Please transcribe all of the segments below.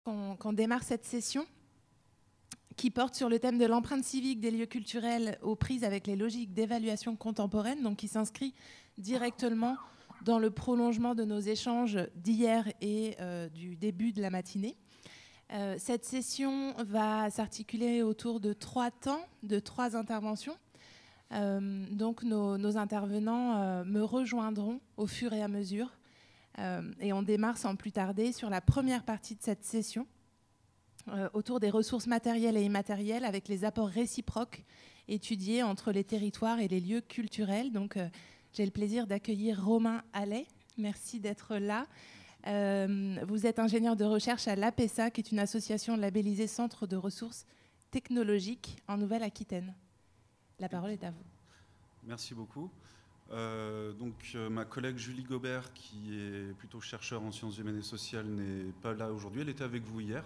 qu'on démarre cette session qui porte sur le thème de l'empreinte civique des lieux culturels aux prises avec les logiques d'évaluation contemporaine, donc qui s'inscrit directement dans le prolongement de nos échanges d'hier et du début de la matinée. Cette session va s'articuler autour de 3 temps, de 3 interventions. Donc nos intervenants me rejoindront au fur et à mesure. Et on démarre sans plus tarder sur la première partie de cette session, autour des ressources matérielles et immatérielles avec les apports réciproques étudiés entre les territoires et les lieux culturels. Donc j'ai le plaisir d'accueillir Romain Allais. Merci d'être là. Vous êtes ingénieur de recherche à l'APESA, qui est une association labellisée Centre de ressources technologiques en Nouvelle-Aquitaine. La parole est à vous. Merci beaucoup. Ma collègue Julie Gobert, qui est plutôt chercheur en sciences humaines et sociales, n'est pas là aujourd'hui. Elle était avec vous hier.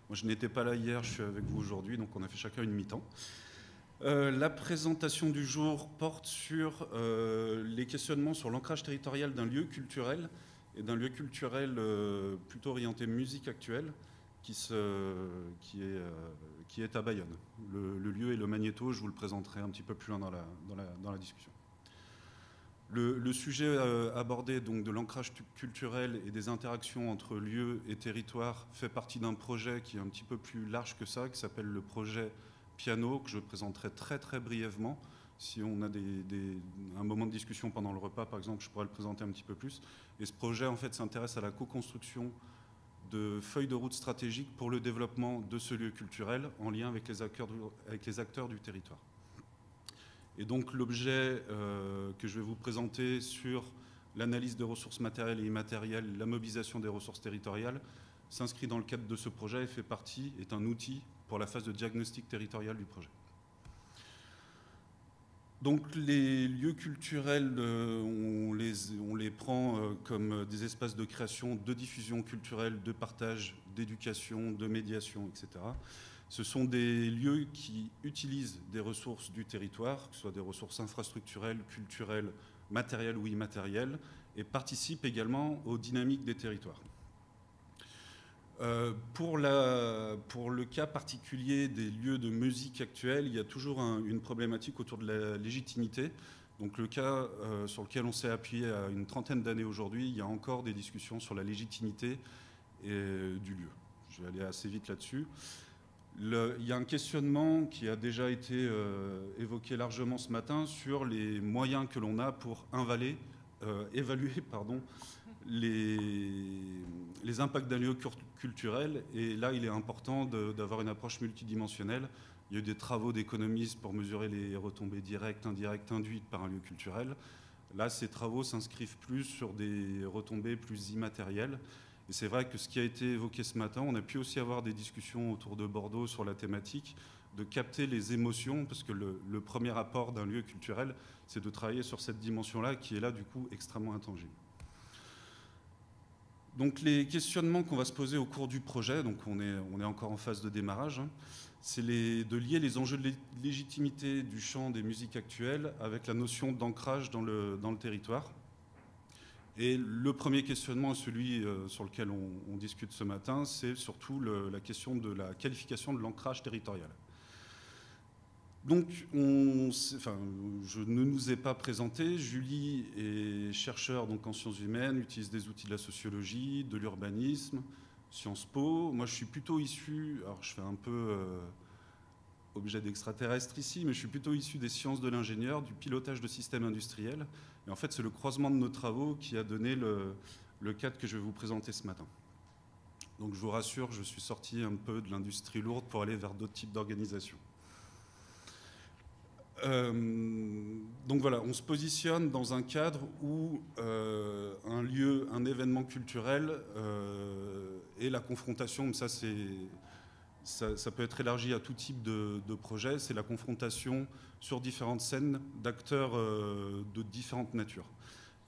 Moi, je n'étais pas là hier, je suis avec vous aujourd'hui, donc on a fait chacun une mi-temps. La présentation du jour porte sur les questionnements sur l'ancrage territorial d'un lieu culturel et d'un lieu culturel plutôt orienté musique actuelle qui est à Bayonne. Le lieu est le Magnéto, je vous le présenterai un petit peu plus loin dans la discussion. Le sujet abordé donc, de l'ancrage culturel et des interactions entre lieux et territoires fait partie d'un projet qui est un petit peu plus large que ça, qui s'appelle le projet Piano, que je présenterai très très brièvement. Si on a un moment de discussion pendant le repas, par exemple, je pourrais le présenter un petit peu plus. Et ce projet, en fait, s'intéresse à la co-construction de feuilles de route stratégiques pour le développement de ce lieu culturel en lien avec les acteurs du territoire. Et donc l'objet que je vais vous présenter sur l'analyse des ressources matérielles et immatérielles, la mobilisation des ressources territoriales, s'inscrit dans le cadre de ce projet et est un outil pour la phase de diagnostic territorial du projet. Donc les lieux culturels, on les prend comme des espaces de création, de diffusion culturelle, de partage, d'éducation, de médiation, etc. Ce sont des lieux qui utilisent des ressources du territoire, que ce soit des ressources infrastructurelles, culturelles, matérielles ou immatérielles, et participent également aux dynamiques des territoires. Pour le cas particulier des lieux de musique actuels, il y a toujours une problématique autour de la légitimité. Donc le cas sur lequel on s'est appuyé à une trentaine d'années aujourd'hui, il y a encore des discussions sur la légitimité du lieu. Je vais aller assez vite là-dessus. Il y a un questionnement qui a déjà été évoqué largement ce matin sur les moyens que l'on a pour évaluer les impacts d'un lieu culturel. Et là, il est important d'avoir une approche multidimensionnelle. Il y a eu des travaux d'économistes pour mesurer les retombées directes, indirectes, induites par un lieu culturel. Là, ces travaux s'inscrivent plus sur des retombées plus immatérielles. Et c'est vrai que ce qui a été évoqué ce matin, on a pu aussi avoir des discussions autour de Bordeaux sur la thématique de capter les émotions, parce que le premier apport d'un lieu culturel, c'est de travailler sur cette dimension-là, qui est là, du coup, extrêmement intangible. Donc les questionnements qu'on va se poser au cours du projet, donc on est encore en phase de démarrage, c'est de lier les enjeux de légitimité du champ des musiques actuelles avec la notion d'ancrage dans le territoire. Et le premier questionnement, celui sur lequel on discute ce matin, c'est surtout la question de la qualification de l'ancrage territorial. Donc, je ne nous ai pas présenté. Julie est chercheure donc, en sciences humaines, utilise des outils de la sociologie, de l'urbanisme, Sciences Po. Moi, je suis plutôt issu, alors je fais un peu objet d'extraterrestre ici, mais je suis plutôt issu des sciences de l'ingénieur, du pilotage de systèmes industriels. Et en fait, c'est le croisement de nos travaux qui a donné le cadre que je vais vous présenter ce matin. Donc je vous rassure, je suis sorti un peu de l'industrie lourde pour aller vers d'autres types d'organisations. Donc voilà, on se positionne dans un cadre où un lieu, un événement culturel et la confrontation, ça peut être élargi à tout type de projet, c'est la confrontation sur différentes scènes d'acteurs de différentes natures.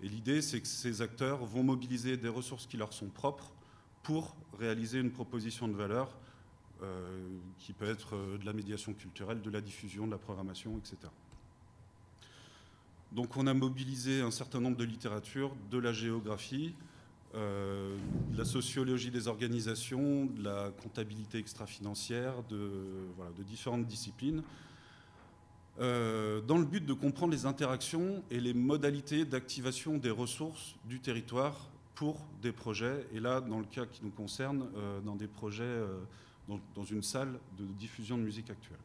Et l'idée, c'est que ces acteurs vont mobiliser des ressources qui leur sont propres pour réaliser une proposition de valeur qui peut être de la médiation culturelle, de la diffusion, de la programmation, etc. Donc on a mobilisé un certain nombre de littératures, de la géographie, de la sociologie des organisations, de la comptabilité extra-financière, de différentes disciplines, dans le but de comprendre les interactions et les modalités d'activation des ressources du territoire pour des projets, et là, dans le cas qui nous concerne, dans des projets, dans une salle de diffusion de musique actuelle.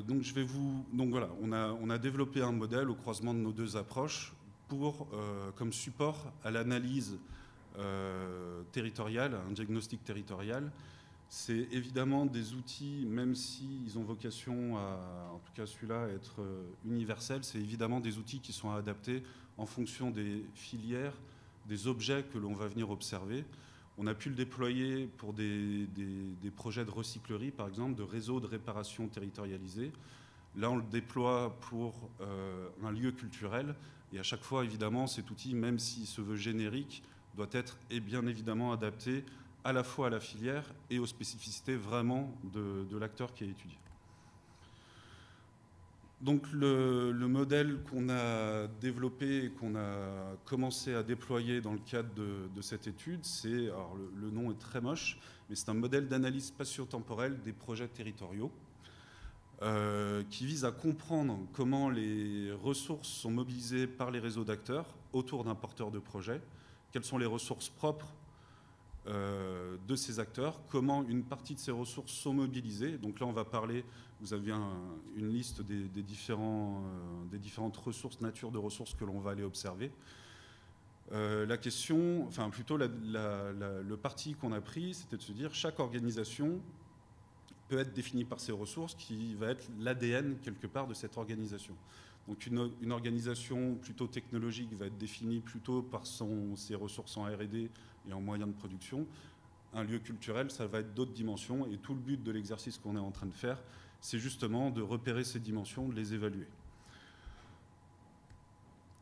Donc voilà, on a développé un modèle au croisement de nos deux approches comme support à l'analyse territoriale, un diagnostic territorial. C'est évidemment des outils, même s'ils ont vocation en tout cas celui-là, à être universels, c'est évidemment des outils qui sont adaptés en fonction des filières, des objets que l'on va venir observer. On a pu le déployer pour des projets de recyclerie, par exemple, de réseaux de réparation territorialisés. Là, on le déploie pour un lieu culturel. Et à chaque fois, évidemment, cet outil, même s'il se veut générique, doit être bien évidemment adapté à la fois à la filière et aux spécificités vraiment de l'acteur qui est étudié. Donc le modèle qu'on a développé et qu'on a commencé à déployer dans le cadre de cette étude, alors le nom est très moche, mais c'est un modèle d'analyse spatio-temporelle des projets territoriaux qui vise à comprendre comment les ressources sont mobilisées par les réseaux d'acteurs autour d'un porteur de projet, quelles sont les ressources propres de ces acteurs, comment une partie de ces ressources sont mobilisées. Donc là, on va parler, vous avez une liste des différentes ressources, nature de ressources que l'on va aller observer. La question, enfin plutôt le parti qu'on a pris, c'était de se dire chaque organisation peut être définie par ses ressources, qui va être l'ADN quelque part de cette organisation. Donc une organisation plutôt technologique va être définie plutôt par ses ressources en R&D et en moyens de production. Un lieu culturel, ça va être d'autres dimensions, et tout le but de l'exercice qu'on est en train de faire, c'est justement de repérer ces dimensions, de les évaluer.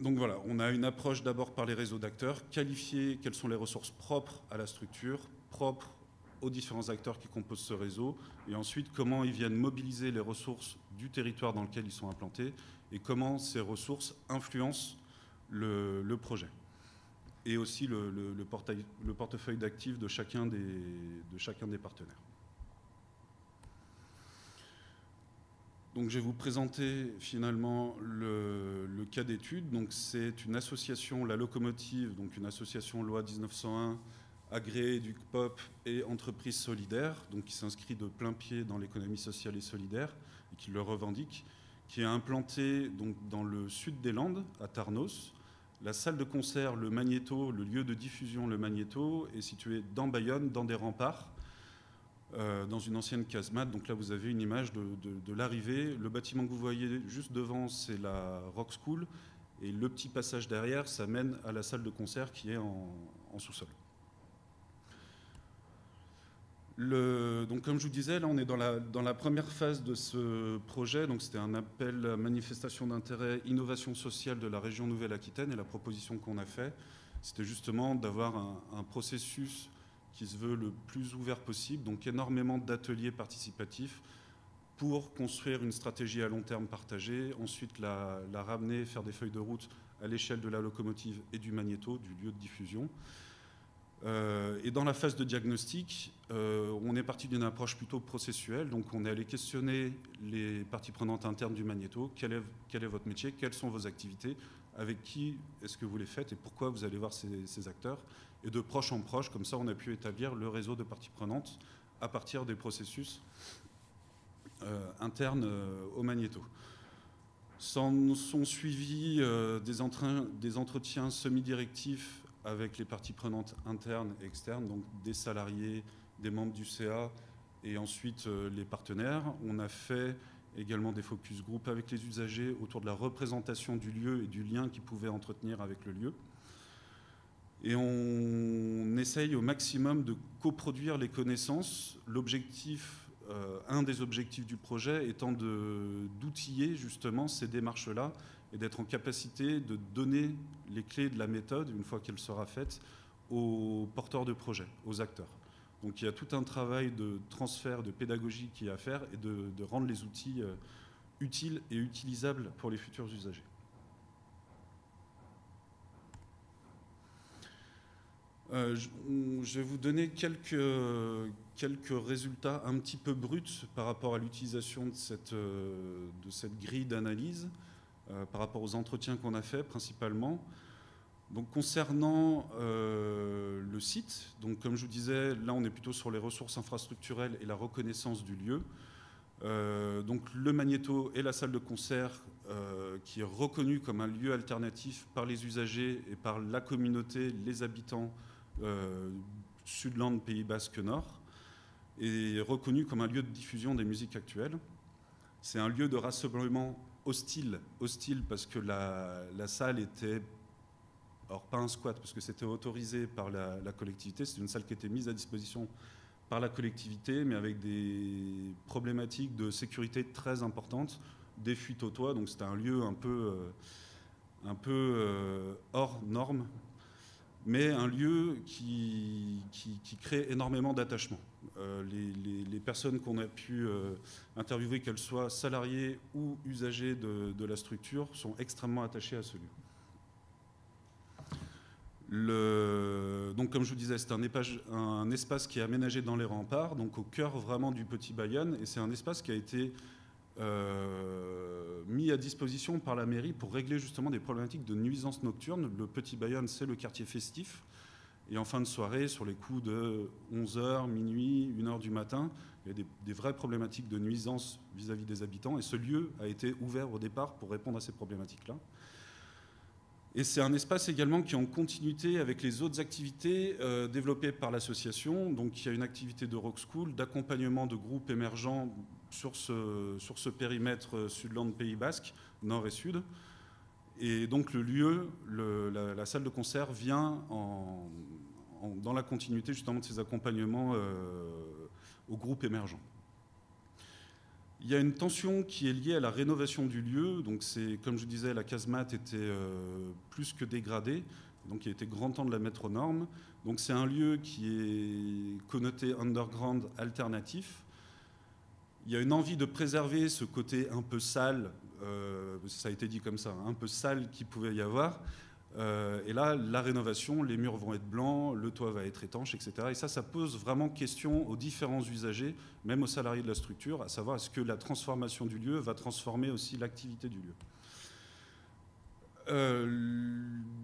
Donc voilà, on a une approche d'abord par les réseaux d'acteurs, qualifier quelles sont les ressources propres à la structure, propres aux différents acteurs qui composent ce réseau, et ensuite comment ils viennent mobiliser les ressources du territoire dans lequel ils sont implantés, et comment ces ressources influencent le projet. Et aussi le portefeuille d'actifs de chacun des partenaires. Donc je vais vous présenter finalement le cas d'étude. Donc c'est une association, la Locomotive, donc une association loi 1901, agréée du CPOP et entreprise solidaire, donc qui s'inscrit de plein pied dans l'économie sociale et solidaire et qui le revendique, qui est implantée donc dans le sud des Landes, à Tarnos. La salle de concert, le Magnéto, le lieu de diffusion, le Magnéto, est situé dans Bayonne, dans des remparts, dans une ancienne casemate. Donc là, vous avez une image de l'arrivée. Le bâtiment que vous voyez juste devant, c'est la Rock School. Et le petit passage derrière, ça mène à la salle de concert qui est en sous-sol. Donc, comme je vous disais, là, on est dans la première phase de ce projet. Donc, c'était un appel à manifestation d'intérêt innovation sociale de la région Nouvelle-Aquitaine. Et la proposition qu'on a faite, c'était justement d'avoir un processus qui se veut le plus ouvert possible. Donc, énormément d'ateliers participatifs pour construire une stratégie à long terme partagée. Ensuite, la ramener, faire des feuilles de route à l'échelle de la Locomotive et du Magnéto, du lieu de diffusion. Et dans la phase de diagnostic, on est parti d'une approche plutôt processuelle. Donc on est allé questionner les parties prenantes internes du Magnéto. Quel est votre métier? Quelles sont vos activités? Avec qui est-ce que vous les faites? Et pourquoi vous allez voir ces acteurs? Et de proche en proche, comme ça on a pu établir le réseau de parties prenantes à partir des processus internes au Magnéto. Sont suivis des entretiens semi-directifs avec les parties prenantes internes et externes, donc des salariés, des membres du CA et ensuite les partenaires. On a fait également des focus group avec les usagers autour de la représentation du lieu et du lien qu'ils pouvaient entretenir avec le lieu. Et on essaye au maximum de coproduire les connaissances. L'objectif, un des objectifs du projet étant d'outiller justement ces démarches-là et d'être en capacité de donner les clés de la méthode, une fois qu'elle sera faite, aux porteurs de projet, aux acteurs. Donc il y a tout un travail de transfert, de pédagogie qui est à faire et de rendre les outils utiles et utilisables pour les futurs usagers. Je vais vous donner quelques résultats un petit peu bruts par rapport à l'utilisation de cette grille d'analyse, par rapport aux entretiens qu'on a faits principalement. Donc, concernant le site, donc, comme je vous disais, là on est plutôt sur les ressources infrastructurelles et la reconnaissance du lieu. Donc le magnéto et la salle de concert qui est reconnue comme un lieu alternatif par les usagers et par la communauté, les habitants Sudland, Pays Basque Nord, est reconnu comme un lieu de diffusion des musiques actuelles. C'est un lieu de rassemblement hostile parce que la salle était, alors pas un squat parce que c'était autorisé par la collectivité, c'est une salle qui était mise à disposition par la collectivité, mais avec des problématiques de sécurité très importantes, des fuites au toit, donc c'était un lieu un peu hors norme, mais un lieu qui crée énormément d'attachement. Les personnes qu'on a pu interviewer, qu'elles soient salariées ou usagers de la structure, sont extrêmement attachées à ce lieu. Donc, comme je vous disais, c'est un espace qui est aménagé dans les remparts, donc au cœur vraiment du Petit Bayonne, et c'est un espace qui a été mis à disposition par la mairie pour régler justement des problématiques de nuisances nocturnes. Le Petit Bayonne, c'est le quartier festif, et en fin de soirée, sur les coups de 11h, minuit, 1h du matin, il y a des vraies problématiques de nuisances vis-à-vis des habitants, et ce lieu a été ouvert au départ pour répondre à ces problématiques-là. Et c'est un espace également qui est en continuité avec les autres activités développées par l'association. Donc il y a une activité de rock school, d'accompagnement de groupes émergents sur ce périmètre Sudland Pays Basque, nord et sud. Et donc le lieu, la salle de concert vient dans la continuité justement de ces accompagnements aux groupes émergents. Il y a une tension qui est liée à la rénovation du lieu. Donc c'est, comme je disais, la casemate était plus que dégradée. Donc il était grand temps de la mettre aux normes. Donc c'est un lieu qui est connoté underground alternatif. Il y a une envie de préserver ce côté un peu sale, ça a été dit comme ça, hein, un peu sale qu'il pouvait y avoir. Et là, la rénovation, les murs vont être blancs, le toit va être étanche, etc. Et ça pose vraiment question aux différents usagers, même aux salariés de la structure, à savoir est-ce que la transformation du lieu va transformer aussi l'activité du lieu.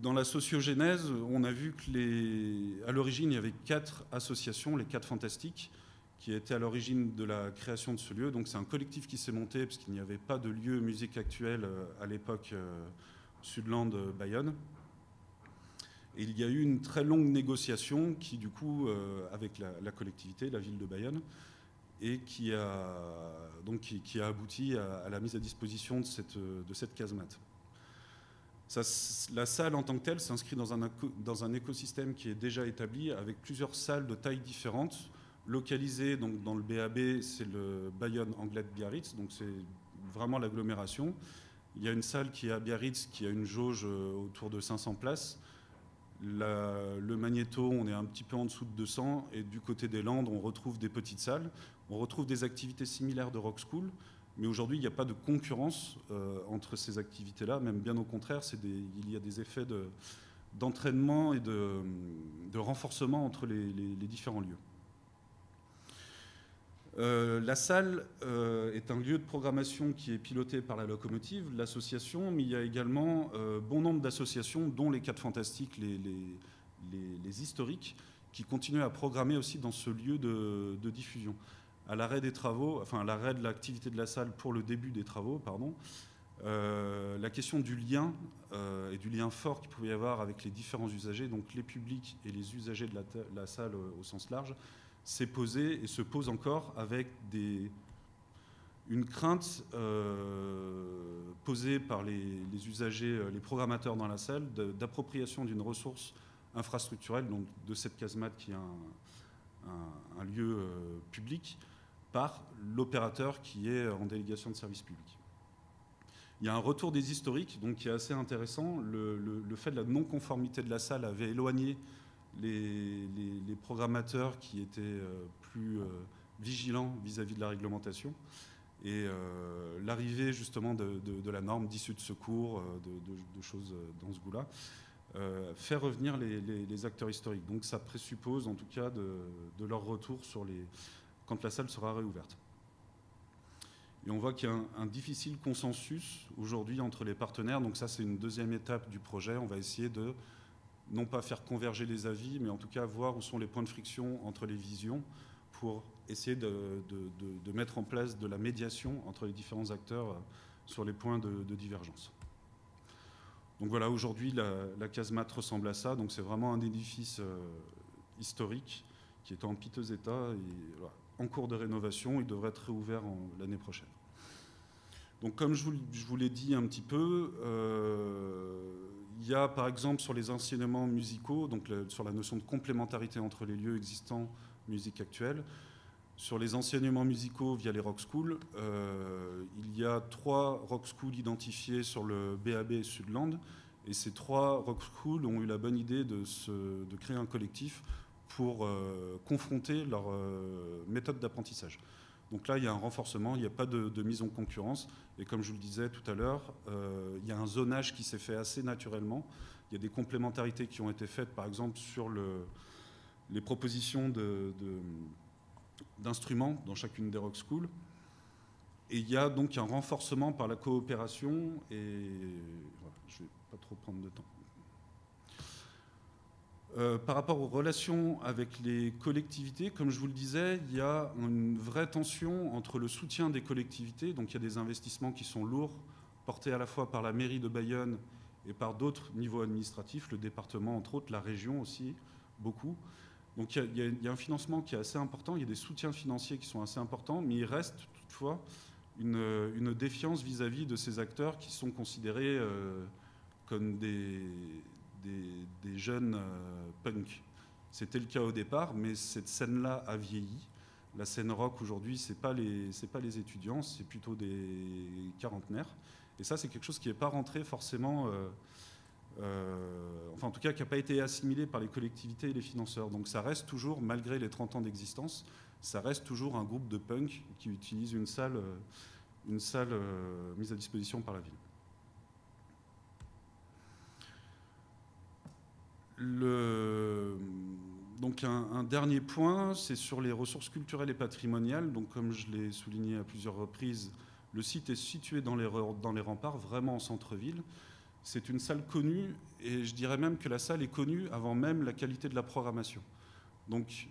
Dans la sociogénèse, on a vu qu'à l'origine, il y avait 4 associations, les 4 Fantastiques, qui étaient à l'origine de la création de ce lieu. Donc c'est un collectif qui s'est monté, parce qu'il n'y avait pas de lieu musique actuelle à l'époque Sudland Bayonne. Et il y a eu une très longue négociation qui, du coup, avec la collectivité, la ville de Bayonne, et qui a abouti à la mise à disposition de cette casemate. La salle en tant que telle s'inscrit dans un écosystème qui est déjà établi, avec plusieurs salles de tailles différentes, localisées donc, dans le BAB, c'est le Bayonne Anglet Biarritz, donc c'est vraiment l'agglomération. Il y a une salle qui est à Biarritz, qui a une jauge autour de 500 places. Le magnéto, on est un petit peu en dessous de 200. Et du côté des Landes, on retrouve des petites salles. On retrouve des activités similaires de rock school. Mais aujourd'hui, il n'y a pas de concurrence entre ces activités-là. Même bien au contraire, il y a des effets d'entraînement et de renforcement entre les différents lieux. La salle est un lieu de programmation qui est piloté par la locomotive, l'association, mais il y a également bon nombre d'associations, dont les 4 Fantastiques, les historiques, qui continuent à programmer aussi dans ce lieu de diffusion. À l'arrêt des travaux, enfin à l'arrêt de l'activité de la salle pour le début des travaux, pardon, la question du lien et du lien fort qu'il pouvait y avoir avec les différents usagers, donc les publics et les usagers de la salle au sens large, s'est posé et se pose encore avec une crainte posée par les usagers, les programmateurs dans la salle, d'appropriation d'une ressource infrastructurelle, donc de cette casemate qui est un lieu public, par l'opérateur qui est en délégation de service public. Il y a un retour des historiques donc, qui est assez intéressant. Le fait de la non-conformité de la salle avait éloigné les programmateurs qui étaient plus vigilants vis-à-vis de la réglementation, et l'arrivée justement de la norme d'issue de secours, de choses dans ce goût-là, faire revenir les acteurs historiques. Donc ça présuppose en tout cas de leur retour quand la salle sera réouverte. Et on voit qu'il y a un difficile consensus aujourd'hui entre les partenaires. Donc ça, c'est une deuxième étape du projet. On va essayer de non pas faire converger les avis, mais en tout cas voir où sont les points de friction entre les visions pour essayer de mettre en place de la médiation entre les différents acteurs sur les points de divergence. Donc voilà, aujourd'hui, la casemate ressemble à ça. Donc c'est vraiment un édifice historique qui est en piteux état et voilà, en cours de rénovation. Il devrait être réouvert l'année prochaine. Donc comme je vous l'ai dit un petit peu, il y a par exemple sur les enseignements musicaux, donc sur la notion de complémentarité entre les lieux existants, musique actuelle, sur les enseignements musicaux via les rock schools, il y a 3 rock schools identifiés sur le BAB Sudland, et ces 3 rock schools ont eu la bonne idée de créer un collectif pour confronter leur méthode d'apprentissage. Donc là, il y a un renforcement, il n'y a pas de mise en concurrence. Et comme je vous le disais tout à l'heure, il y a un zonage qui s'est fait assez naturellement. Il y a des complémentarités qui ont été faites, par exemple, sur les propositions d'instruments dans chacune des rock schools. Et il y a donc un renforcement par la coopération. Et voilà, je ne vais pas trop prendre de temps. Par rapport aux relations avec les collectivités, comme je vous le disais, il y a une vraie tension entre le soutien des collectivités, donc il y a des investissements qui sont lourds, portés à la fois par la mairie de Bayonne et par d'autres niveaux administratifs, le département entre autres, la région aussi, beaucoup. Donc il y a un financement qui est assez important, il y a des soutiens financiers qui sont assez importants, mais il reste toutefois une défiance vis-à-vis de ces acteurs qui sont considérés comme des jeunes punk. C'était le cas au départ, mais cette scène-là a vieilli. La scène rock aujourd'hui, c'est pas les étudiants, c'est plutôt des quarantenaires. Et ça, c'est quelque chose qui n'est pas rentré forcément, enfin en tout cas qui n'a pas été assimilé par les collectivités et les financeurs. Donc ça reste toujours, malgré les 30 ans d'existence, ça reste toujours un groupe de punk qui utilise une salle mise à disposition par la ville. Donc un dernier point, c'est sur les ressources culturelles et patrimoniales. Donc comme je l'ai souligné à plusieurs reprises, le site est situé dans les remparts, vraiment en centre-ville. C'est une salle connue, et je dirais même que la salle est connue avant même la qualité de la programmation. Donc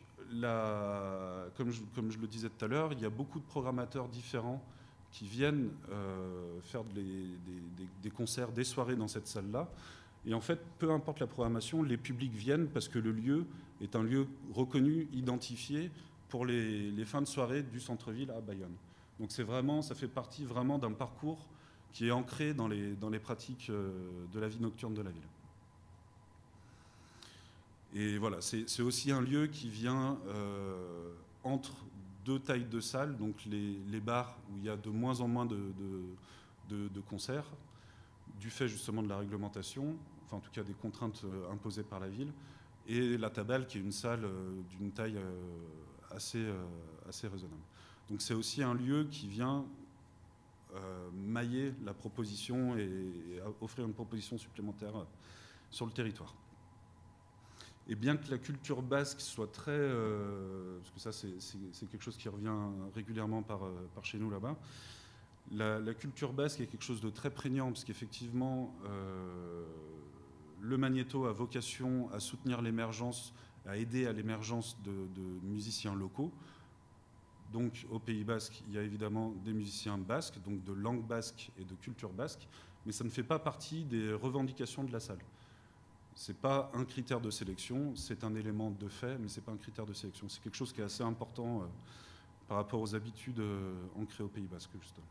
comme je le disais tout à l'heure, il y a beaucoup de programmateurs différents qui viennent faire des concerts, des soirées dans cette salle-là. Et en fait, peu importe la programmation, les publics viennent parce que le lieu est un lieu reconnu, identifié pour les fins de soirée du centre-ville à Bayonne. Donc ça fait partie vraiment d'un parcours qui est ancré dans les pratiques de la vie nocturne de la ville. Et voilà, c'est aussi un lieu qui vient entre 2 tailles de salles, donc les bars où il y a de moins en moins de concerts, du fait justement de la réglementation, enfin en tout cas des contraintes imposées par la ville, et la Tabale qui est une salle d'une taille assez raisonnable. Donc c'est aussi un lieu qui vient mailler la proposition et offrir une proposition supplémentaire sur le territoire. Et bien que la culture basque soit très... parce que ça c'est quelque chose qui revient régulièrement par chez nous là-bas, la culture basque est quelque chose de très prégnant, parce qu'effectivement, le Magnéto a vocation à soutenir l'émergence, à aider à l'émergence de musiciens locaux. Donc au Pays basque, il y a évidemment des musiciens basques, donc de langue basque et de culture basque, mais ça ne fait pas partie des revendications de la salle. Ce n'est pas un critère de sélection, c'est un élément de fait, mais ce n'est pas un critère de sélection. C'est quelque chose qui est assez important par rapport aux habitudes ancrées au Pays basque, justement.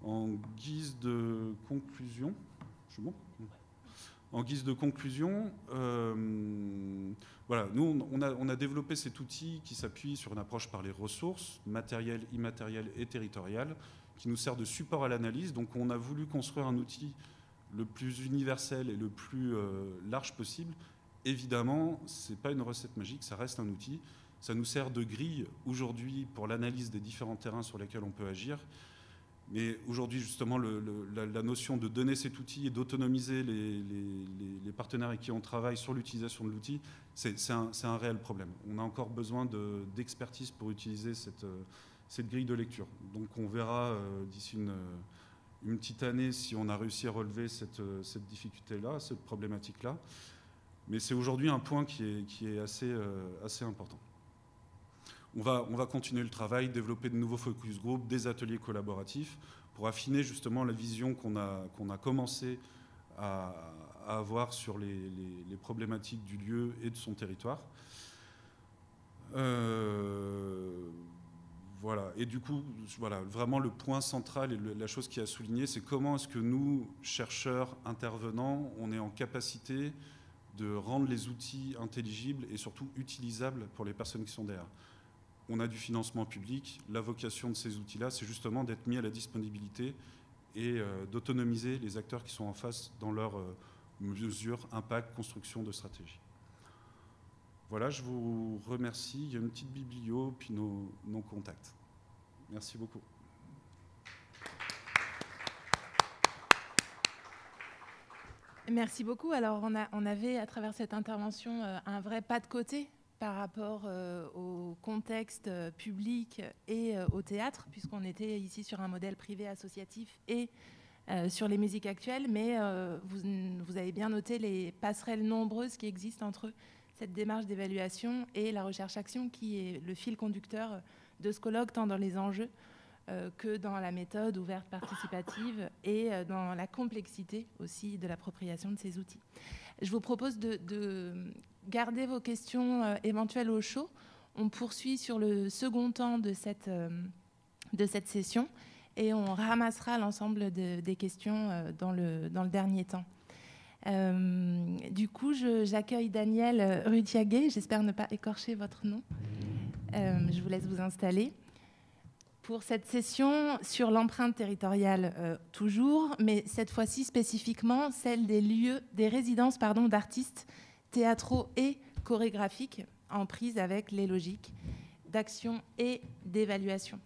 En guise de conclusion, je suis bon ? En guise de conclusion, voilà, nous on a développé cet outil qui s'appuie sur une approche par les ressources matérielles, immatérielles et territoriales, qui nous sert de support à l'analyse. Donc on a voulu construire un outil le plus universel et le plus large possible. Évidemment, ce n'est pas une recette magique, ça reste un outil. Ça nous sert de grille aujourd'hui pour l'analyse des différents terrains sur lesquels on peut agir. Mais aujourd'hui, justement, la notion de donner cet outil et d'autonomiser les partenaires avec qui on travaille sur l'utilisation de l'outil, c'est un réel problème. On a encore besoin d'expertise pour utiliser cette grille de lecture. Donc on verra d'ici une petite année si on a réussi à relever cette difficulté-là, cette problématique-là. Mais c'est aujourd'hui un point qui est assez important. On va continuer le travail, développer de nouveaux focus group, des ateliers collaboratifs pour affiner justement la vision qu'on a commencé à avoir sur les problématiques du lieu et de son territoire. Voilà. Et du coup, voilà, vraiment le point central et la chose qui a souligné, c'est comment est-ce que nous, chercheurs, intervenants, on est en capacité de rendre les outils intelligibles et surtout utilisables pour les personnes qui sont derrière. On a du financement public. La vocation de ces outils-là, c'est justement d'être mis à la disponibilité et d'autonomiser les acteurs qui sont en face dans leur mesure, impact, construction de stratégie. Voilà, je vous remercie. Il y a une petite biblio, puis nos contacts. Merci beaucoup. Merci beaucoup. Alors, on avait, à travers cette intervention, un vrai pas de côté par rapport au contexte public et au théâtre, puisqu'on était ici sur un modèle privé associatif et sur les musiques actuelles, mais vous avez bien noté les passerelles nombreuses qui existent entre cette démarche d'évaluation et la recherche-action qui est le fil conducteur de ce colloque, tant dans les enjeux que dans la méthode ouverte participative et dans la complexité aussi de l'appropriation de ces outils. Je vous propose de garder vos questions éventuelles au chaud. On poursuit sur le second temps de cette session et on ramassera l'ensemble des questions dans le dernier temps. Du coup, j'accueille Daniel Rutiaguet. J'espère ne pas écorcher votre nom. Je vous laisse vous installer. Pour cette session sur l'empreinte territoriale toujours, mais cette fois-ci spécifiquement celle des résidences d'artistes théâtraux et chorégraphiques en prise avec les logiques d'action et d'évaluation.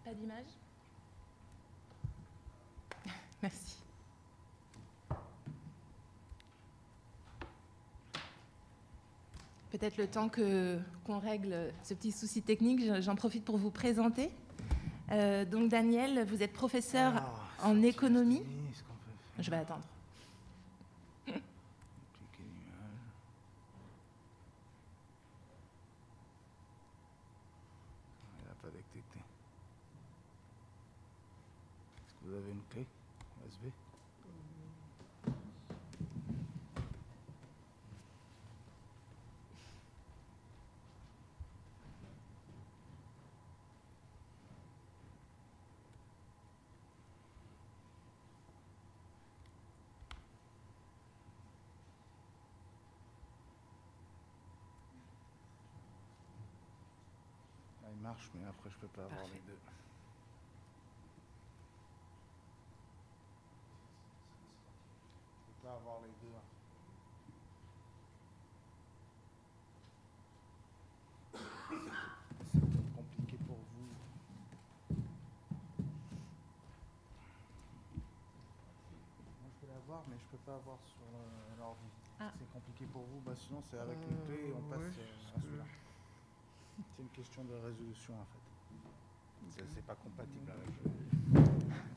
Pas d'image ? Merci. Peut-être le temps qu'on règle ce petit souci technique, j'en profite pour vous présenter. Donc Daniel, vous êtes professeur en économie. Je vais attendre. Vous avez une clé USB? Là, il marche, mais après, je peux pas avoir les deux. Avoir les deux. C'est peut-être compliqué pour vous. Moi je peux l'avoir, mais je peux pas avoir sur l'ordi. Ah. C'est compliqué pour vous, sinon c'est avec une clé et on passe à celui-là. C'est une question de résolution en fait. C'est pas compatible avec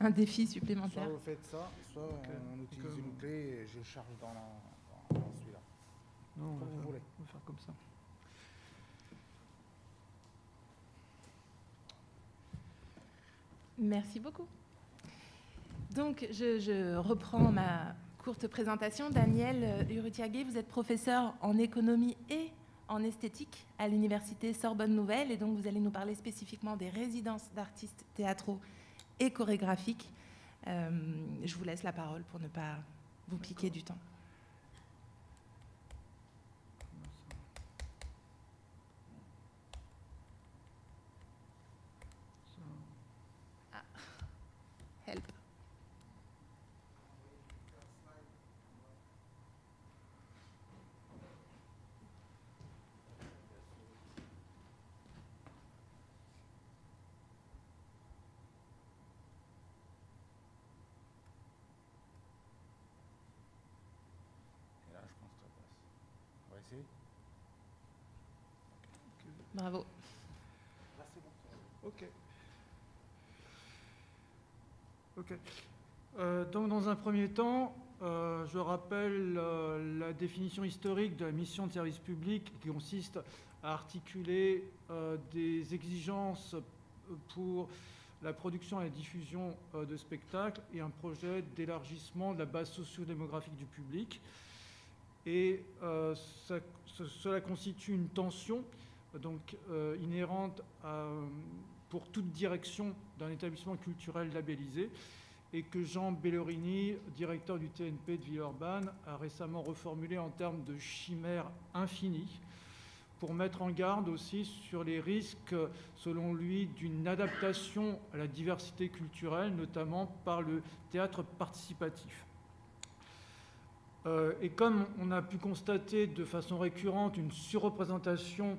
un défi supplémentaire. Soit vous faites ça, soit on utilise une clé et je charge dans celui-là. Non, comme vous voulez. On va faire comme ça. Merci beaucoup. Donc, je reprends ma courte présentation. Daniel Urutiaguet, vous êtes professeur en économie et en esthétique à l'université Sorbonne Nouvelle, et donc vous allez nous parler spécifiquement des résidences d'artistes théâtraux et chorégraphiques. Je vous laisse la parole pour ne pas vous piquer du temps. passé. Bravo. Là, c'est bon. Ok. Ok. Donc, dans un premier temps, je rappelle la définition historique de la mission de service public qui consiste à articuler des exigences pour la production et la diffusion de spectacles et un projet d'élargissement de la base socio-démographique du public. Et cela constitue une tension donc, inhérente pour toute direction d'un établissement culturel labellisé, et que Jean Bellorini, directeur du TNP de Villeurbanne, a récemment reformulé en termes de chimère infinie, pour mettre en garde aussi sur les risques, selon lui, d'une adaptation à la diversité culturelle, notamment par le théâtre participatif. Et comme on a pu constater de façon récurrente une surreprésentation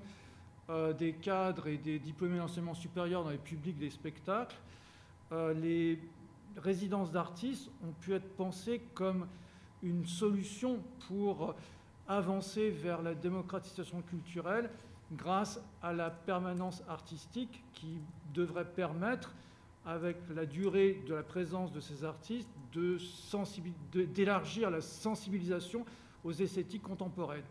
des cadres et des diplômés d'enseignement supérieur dans les publics des spectacles, les résidences d'artistes ont pu être pensées comme une solution pour avancer vers la démocratisation culturelle grâce à la permanence artistique qui devrait permettre, avec la durée de la présence de ces artistes, d'élargir la sensibilisation aux esthétiques contemporaines.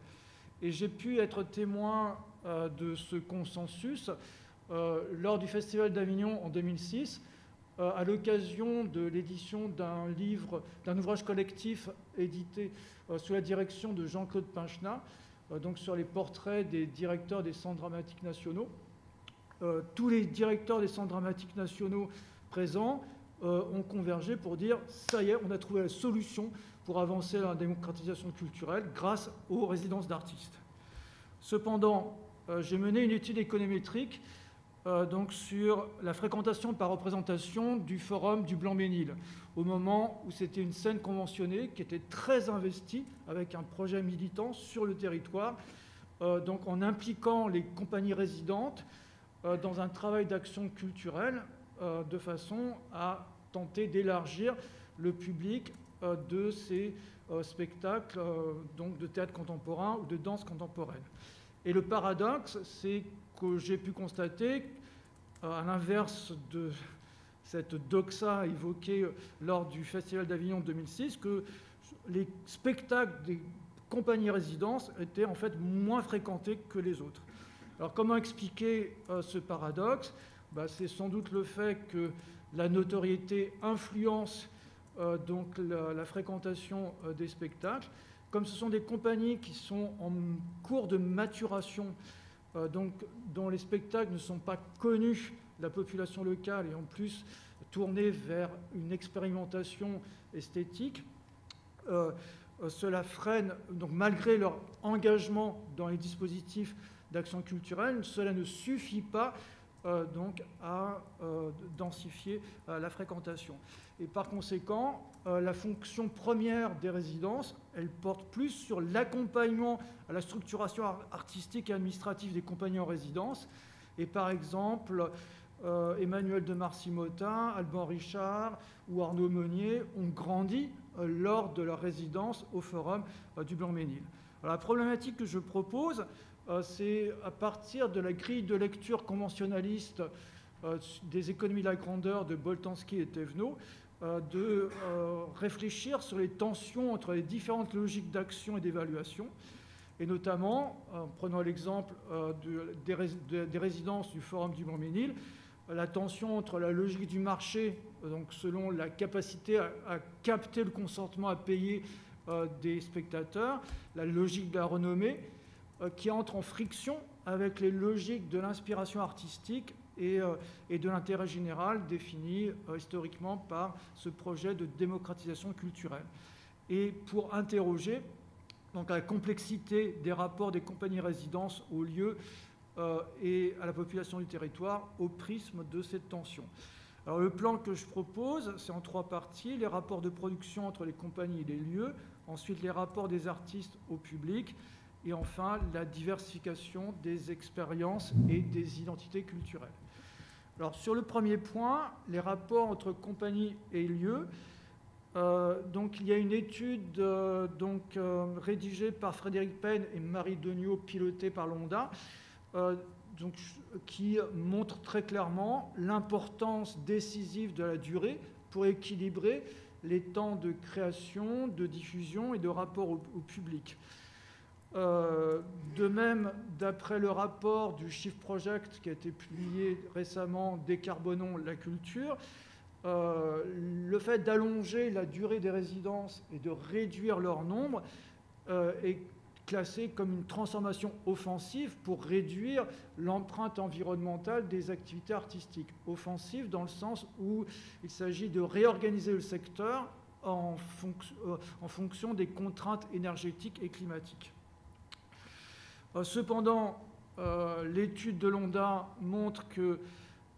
Et j'ai pu être témoin de ce consensus lors du Festival d'Avignon en 2006, à l'occasion de l'édition d'un ouvrage collectif édité sous la direction de Jean-Claude Pinchenat, donc sur les portraits des directeurs des centres dramatiques nationaux. Tous les directeurs des centres dramatiques nationaux présents ont convergé pour dire « ça y est, on a trouvé la solution pour avancer dans la démocratisation culturelle grâce aux résidences d'artistes ». Cependant, j'ai mené une étude économétrique donc sur la fréquentation par représentation du forum du Blanc-Ménil, au moment où c'était une scène conventionnée qui était très investie avec un projet militant sur le territoire, donc en impliquant les compagnies résidentes dans un travail d'action culturelle de façon à tenter d'élargir le public de ces spectacles donc de théâtre contemporain ou de danse contemporaine. Et le paradoxe, c'est que j'ai pu constater, à l'inverse de cette doxa évoquée lors du Festival d'Avignon 2006, que les spectacles des compagnies résidences étaient en fait moins fréquentés que les autres. Alors comment expliquer ce paradoxe ? C'est sans doute le fait que la notoriété influence donc la fréquentation des spectacles. Comme ce sont des compagnies qui sont en cours de maturation, donc dont les spectacles ne sont pas connus de la population locale et en plus tournés vers une expérimentation esthétique, cela freine, donc malgré leur engagement dans les dispositifs d'action culturelle, cela ne suffit pas donc à densifier la fréquentation. Et par conséquent, la fonction première des résidences, elle porte plus sur l'accompagnement à la structuration artistique et administrative des compagnies en résidence. Et par exemple, Emmanuel de Marcy-Motin, Alban Richard ou Arnaud Meunier ont grandi lors de leur résidence au Forum du Blanc-Ménil. Alors, la problématique que je propose, c'est à partir de la grille de lecture conventionnaliste des économies de la grandeur de Boltanski et Thévenot, de réfléchir sur les tensions entre les différentes logiques d'action et d'évaluation, et notamment, en prenant l'exemple des résidences du Forum du Blanc-Ménil, la tension entre la logique du marché, donc selon la capacité à capter le consentement à payer des spectateurs, la logique de la renommée, qui entre en friction avec les logiques de l'inspiration artistique et de l'intérêt général défini historiquement par ce projet de démocratisation culturelle. Et pour interroger donc, la complexité des rapports des compagnies résidences au lieu et à la population du territoire au prisme de cette tension. Alors, le plan que je propose, c'est en 3 parties: les rapports de production entre les compagnies et les lieux, ensuite les rapports des artistes au public, et enfin la diversification des expériences et des identités culturelles. Alors sur le premier point, les rapports entre compagnies et lieux, Donc, il y a une étude rédigée par Frédéric Payne et Marie Degnaud, pilotée par l'ONDA, qui montre très clairement l'importance décisive de la durée pour équilibrer les temps de création, de diffusion et de rapport au public. De même, d'après le rapport du Shift Project qui a été publié récemment, Décarbonons la culture, le fait d'allonger la durée des résidences et de réduire leur nombre est classé comme une transformation offensive pour réduire l'empreinte environnementale des activités artistiques. Offensive dans le sens où il s'agit de réorganiser le secteur en fonction des contraintes énergétiques et climatiques. Cependant, l'étude de l'ONDA montre que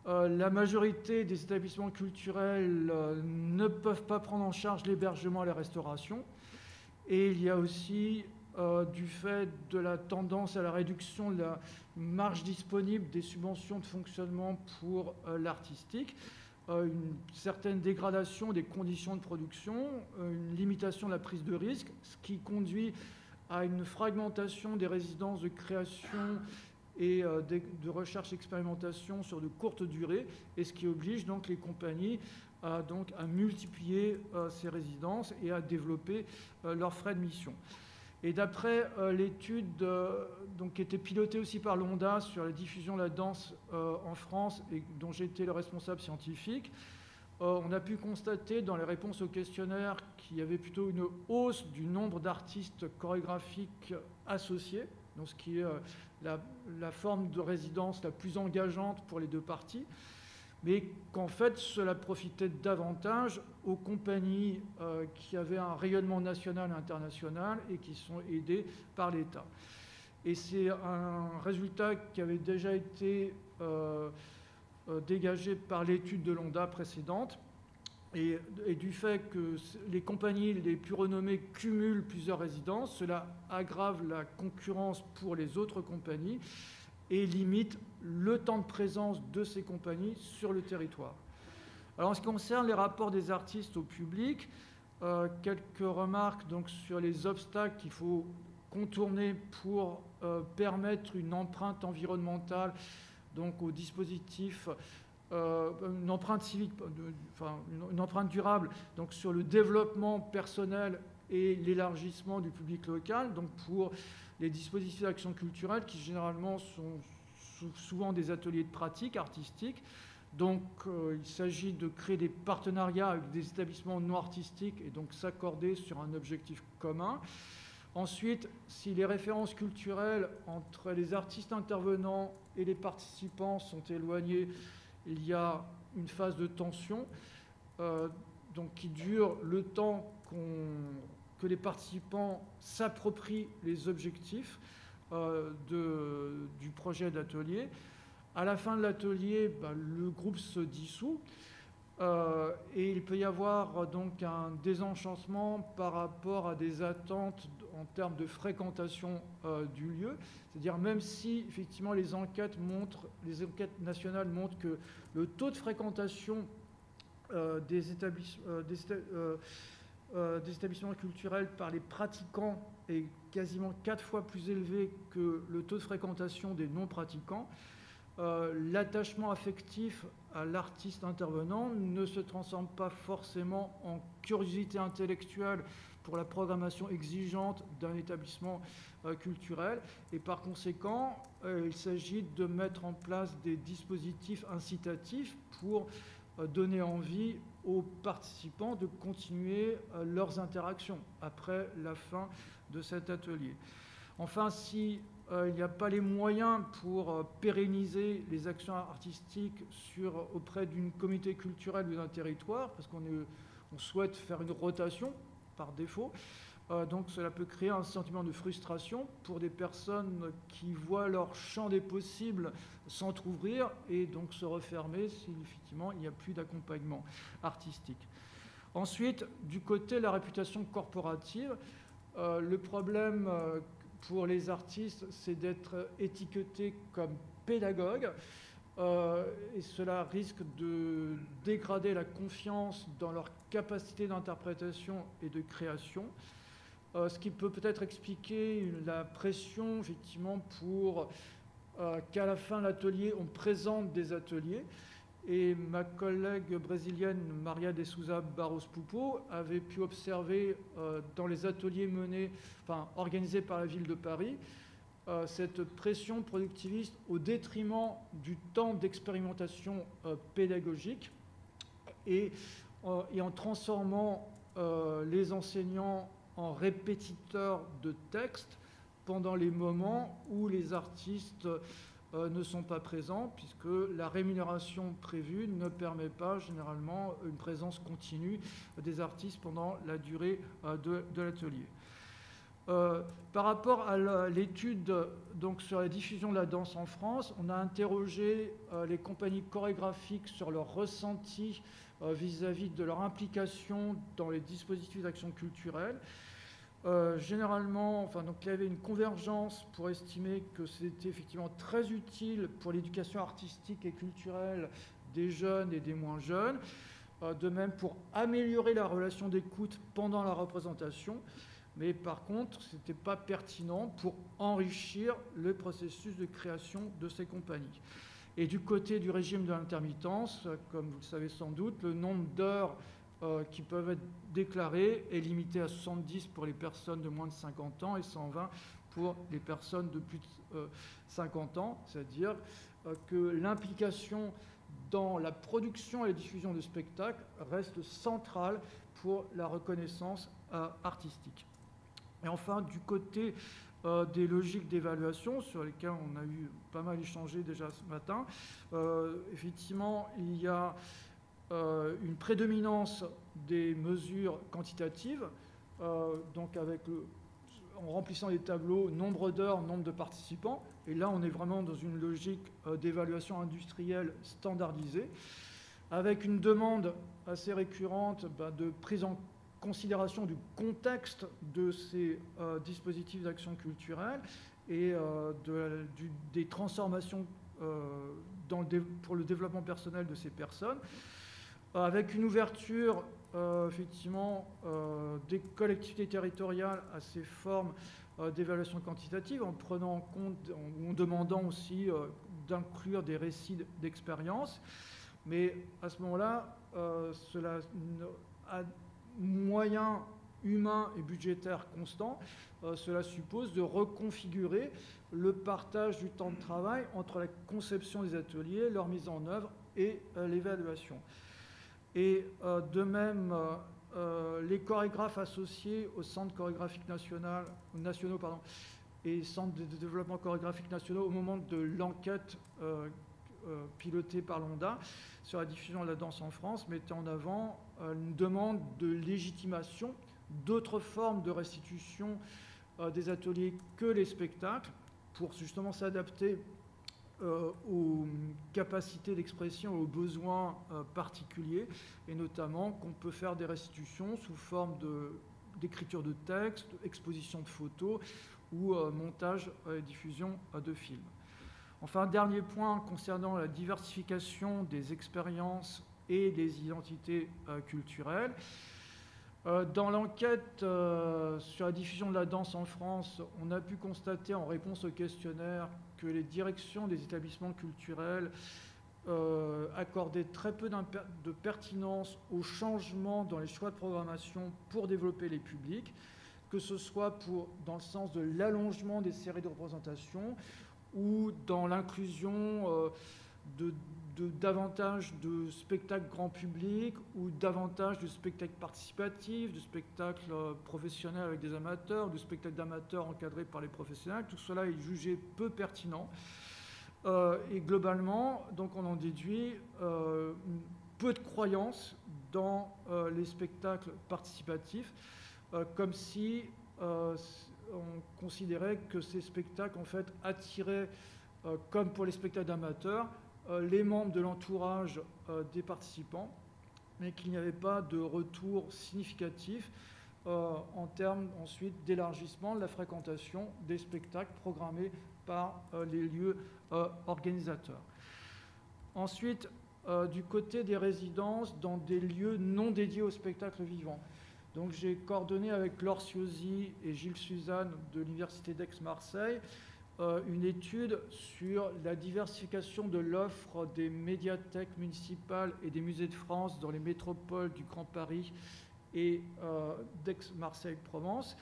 la majorité des établissements culturels ne peuvent pas prendre en charge l'hébergement et la restauration. Et il y a aussi, du fait de la tendance à la réduction de la marge disponible des subventions de fonctionnement pour l'artistique, une certaine dégradation des conditions de production, une limitation de la prise de risque, ce qui conduit à une fragmentation des résidences de création et de recherche-expérimentation sur de courtes durées, et ce qui oblige donc les compagnies à multiplier ces résidences et à développer leurs frais de mission. Et d'après l'étude qui était pilotée aussi par l'ONDA sur la diffusion de la danse en France et dont j'étais le responsable scientifique, on a pu constater dans les réponses au questionnaire qu'il y avait plutôt une hausse du nombre d'artistes chorégraphiques associés, donc ce qui est la forme de résidence la plus engageante pour les deux parties, mais qu'en fait cela profitait davantage aux compagnies qui avaient un rayonnement national et international et qui sont aidées par l'État. Et c'est un résultat qui avait déjà été dégagé par l'étude de l'ONDA précédente, et du fait que les compagnies les plus renommées cumulent plusieurs résidences, cela aggrave la concurrence pour les autres compagnies et limite le temps de présence de ces compagnies sur le territoire. Alors, en ce qui concerne les rapports des artistes au public, quelques remarques sur les obstacles qu'il faut contourner pour permettre une empreinte environnementale au dispositif, une empreinte civique, une empreinte durable sur le développement personnel et l'élargissement du public local, pour les dispositifs d'action culturelle qui généralement sont souvent des ateliers de pratique artistique. Donc il s'agit de créer des partenariats avec des établissements non artistiques et donc s'accorder sur un objectif commun. Ensuite, si les références culturelles entre les artistes intervenants et les participants sont éloignées, il y a une phase de tension qui dure le temps que les participants s'approprient les objectifs du projet d'atelier. À la fin de l'atelier, le groupe se dissout et il peut y avoir un désenchantement par rapport à des attentes en termes de fréquentation du lieu. C'est-à-dire même si effectivement les enquêtes nationales montrent que le taux de fréquentation des établissements culturels par les pratiquants est quasiment 4 fois plus élevé que le taux de fréquentation des non-pratiquants. L'attachement affectif à l'artiste intervenant ne se transforme pas forcément en curiosité intellectuelle pour la programmation exigeante d'un établissement culturel. Et par conséquent, il s'agit de mettre en place des dispositifs incitatifs pour donner envie aux participants de continuer leurs interactions après la fin de cet atelier. Enfin, si il n'y a pas les moyens pour pérenniser les actions artistiques auprès d'une communauté culturelle ou d'un territoire, parce qu'on souhaite faire une rotation par défaut, donc cela peut créer un sentiment de frustration pour des personnes qui voient leur champ des possibles s'entrouvrir et donc se refermer si effectivement il n'y a plus d'accompagnement artistique. Ensuite, du côté de la réputation corporative, le problème pour les artistes, c'est d'être étiquetés comme pédagogues. et cela risque de dégrader la confiance dans leur capacité d'interprétation et de création, ce qui peut peut-être expliquer la pression, effectivement, pour qu'à la fin de l'atelier, on présente des ateliers. Et ma collègue brésilienne Maria de Souza Barros Pupo avait pu observer dans les ateliers organisés par la ville de Paris, cette pression productiviste au détriment du temps d'expérimentation pédagogique et en transformant les enseignants en répétiteurs de textes pendant les moments où les artistes ne sont pas présents, puisque la rémunération prévue ne permet pas généralement une présence continue des artistes pendant la durée de l'atelier. Par rapport à l'étude sur la diffusion de la danse en France, on a interrogé les compagnies chorégraphiques sur leur ressenti vis-à-vis de leur implication dans les dispositifs d'action culturelle. Généralement, il y avait une convergence pour estimer que c'était effectivement très utile pour l'éducation artistique et culturelle des jeunes et des moins jeunes, de même pour améliorer la relation d'écoute pendant la représentation, mais par contre, ce n'était pas pertinent pour enrichir le processus de création de ces compagnies. Et du côté du régime de l'intermittence, comme vous le savez sans doute, le nombre d'heures qui peuvent être déclarées est limité à 70 pour les personnes de moins de 50 ans et 120 pour les personnes de plus de 50 ans, c'est-à-dire que l'implication dans la production et la diffusion de spectacles reste centrale pour la reconnaissance artistique. Et enfin, du côté des logiques d'évaluation, sur lesquelles on a eu pas mal échangé déjà ce matin, effectivement, il y a une prédominance des mesures quantitatives, donc en remplissant les tableaux, nombre d'heures, nombre de participants. Et là, on est vraiment dans une logique d'évaluation industrielle standardisée, avec une demande assez récurrente de prise en considération du contexte de ces dispositifs d'action culturelle et des transformations pour le développement personnel de ces personnes, avec une ouverture effectivement des collectivités territoriales à ces formes d'évaluation quantitative, en prenant en compte, en demandant aussi d'inclure des récits d'expérience. Mais à ce moment-là, cela a moyens humains et budgétaires constants, cela suppose de reconfigurer le partage du temps de travail entre la conception des ateliers, leur mise en œuvre et l'évaluation. Et de même, les chorégraphes associés aux centres chorégraphiques nationaux et centres de développement chorégraphique nationaux au moment de l'enquête pilotée par l'ONDA sur la diffusion de la danse en France mettaient en avant une demande de légitimation d'autres formes de restitution des ateliers que les spectacles pour justement s'adapter aux capacités d'expression, aux besoins particuliers, et notamment qu'on peut faire des restitutions sous forme d'écriture de texte, exposition de photos ou montage et diffusion de films. Enfin, dernier point concernant la diversification des expériences et des identités culturelles. Dans l'enquête sur la diffusion de la danse en France, on a pu constater en réponse au questionnaire que les directions des établissements culturels accordaient très peu de pertinence aux changements dans les choix de programmation pour développer les publics, que ce soit dans le sens de l'allongement des séries de représentation ou dans l'inclusion davantage de spectacles grand public ou davantage de spectacles participatifs, de spectacles professionnels avec des amateurs, de spectacles d'amateurs encadrés par les professionnels. Tout cela est jugé peu pertinent. Et globalement, donc on en déduit peu de croyance dans les spectacles participatifs, comme si on considérait que ces spectacles en fait attiraient, comme pour les spectacles d'amateurs, les membres de l'entourage des participants, mais qu'il n'y avait pas de retour significatif en termes ensuite d'élargissement de la fréquentation des spectacles programmés par les lieux organisateurs. Ensuite, du côté des résidences, dans des lieux non dédiés au spectacle vivant. Donc j'ai coordonné avec Laure Ciosi et Gilles Suzanne de l'Université d'Aix-Marseille une étude sur la diversification de l'offre des médiathèques municipales et des musées de France dans les métropoles du Grand Paris et d'Aix-Marseille-Provence,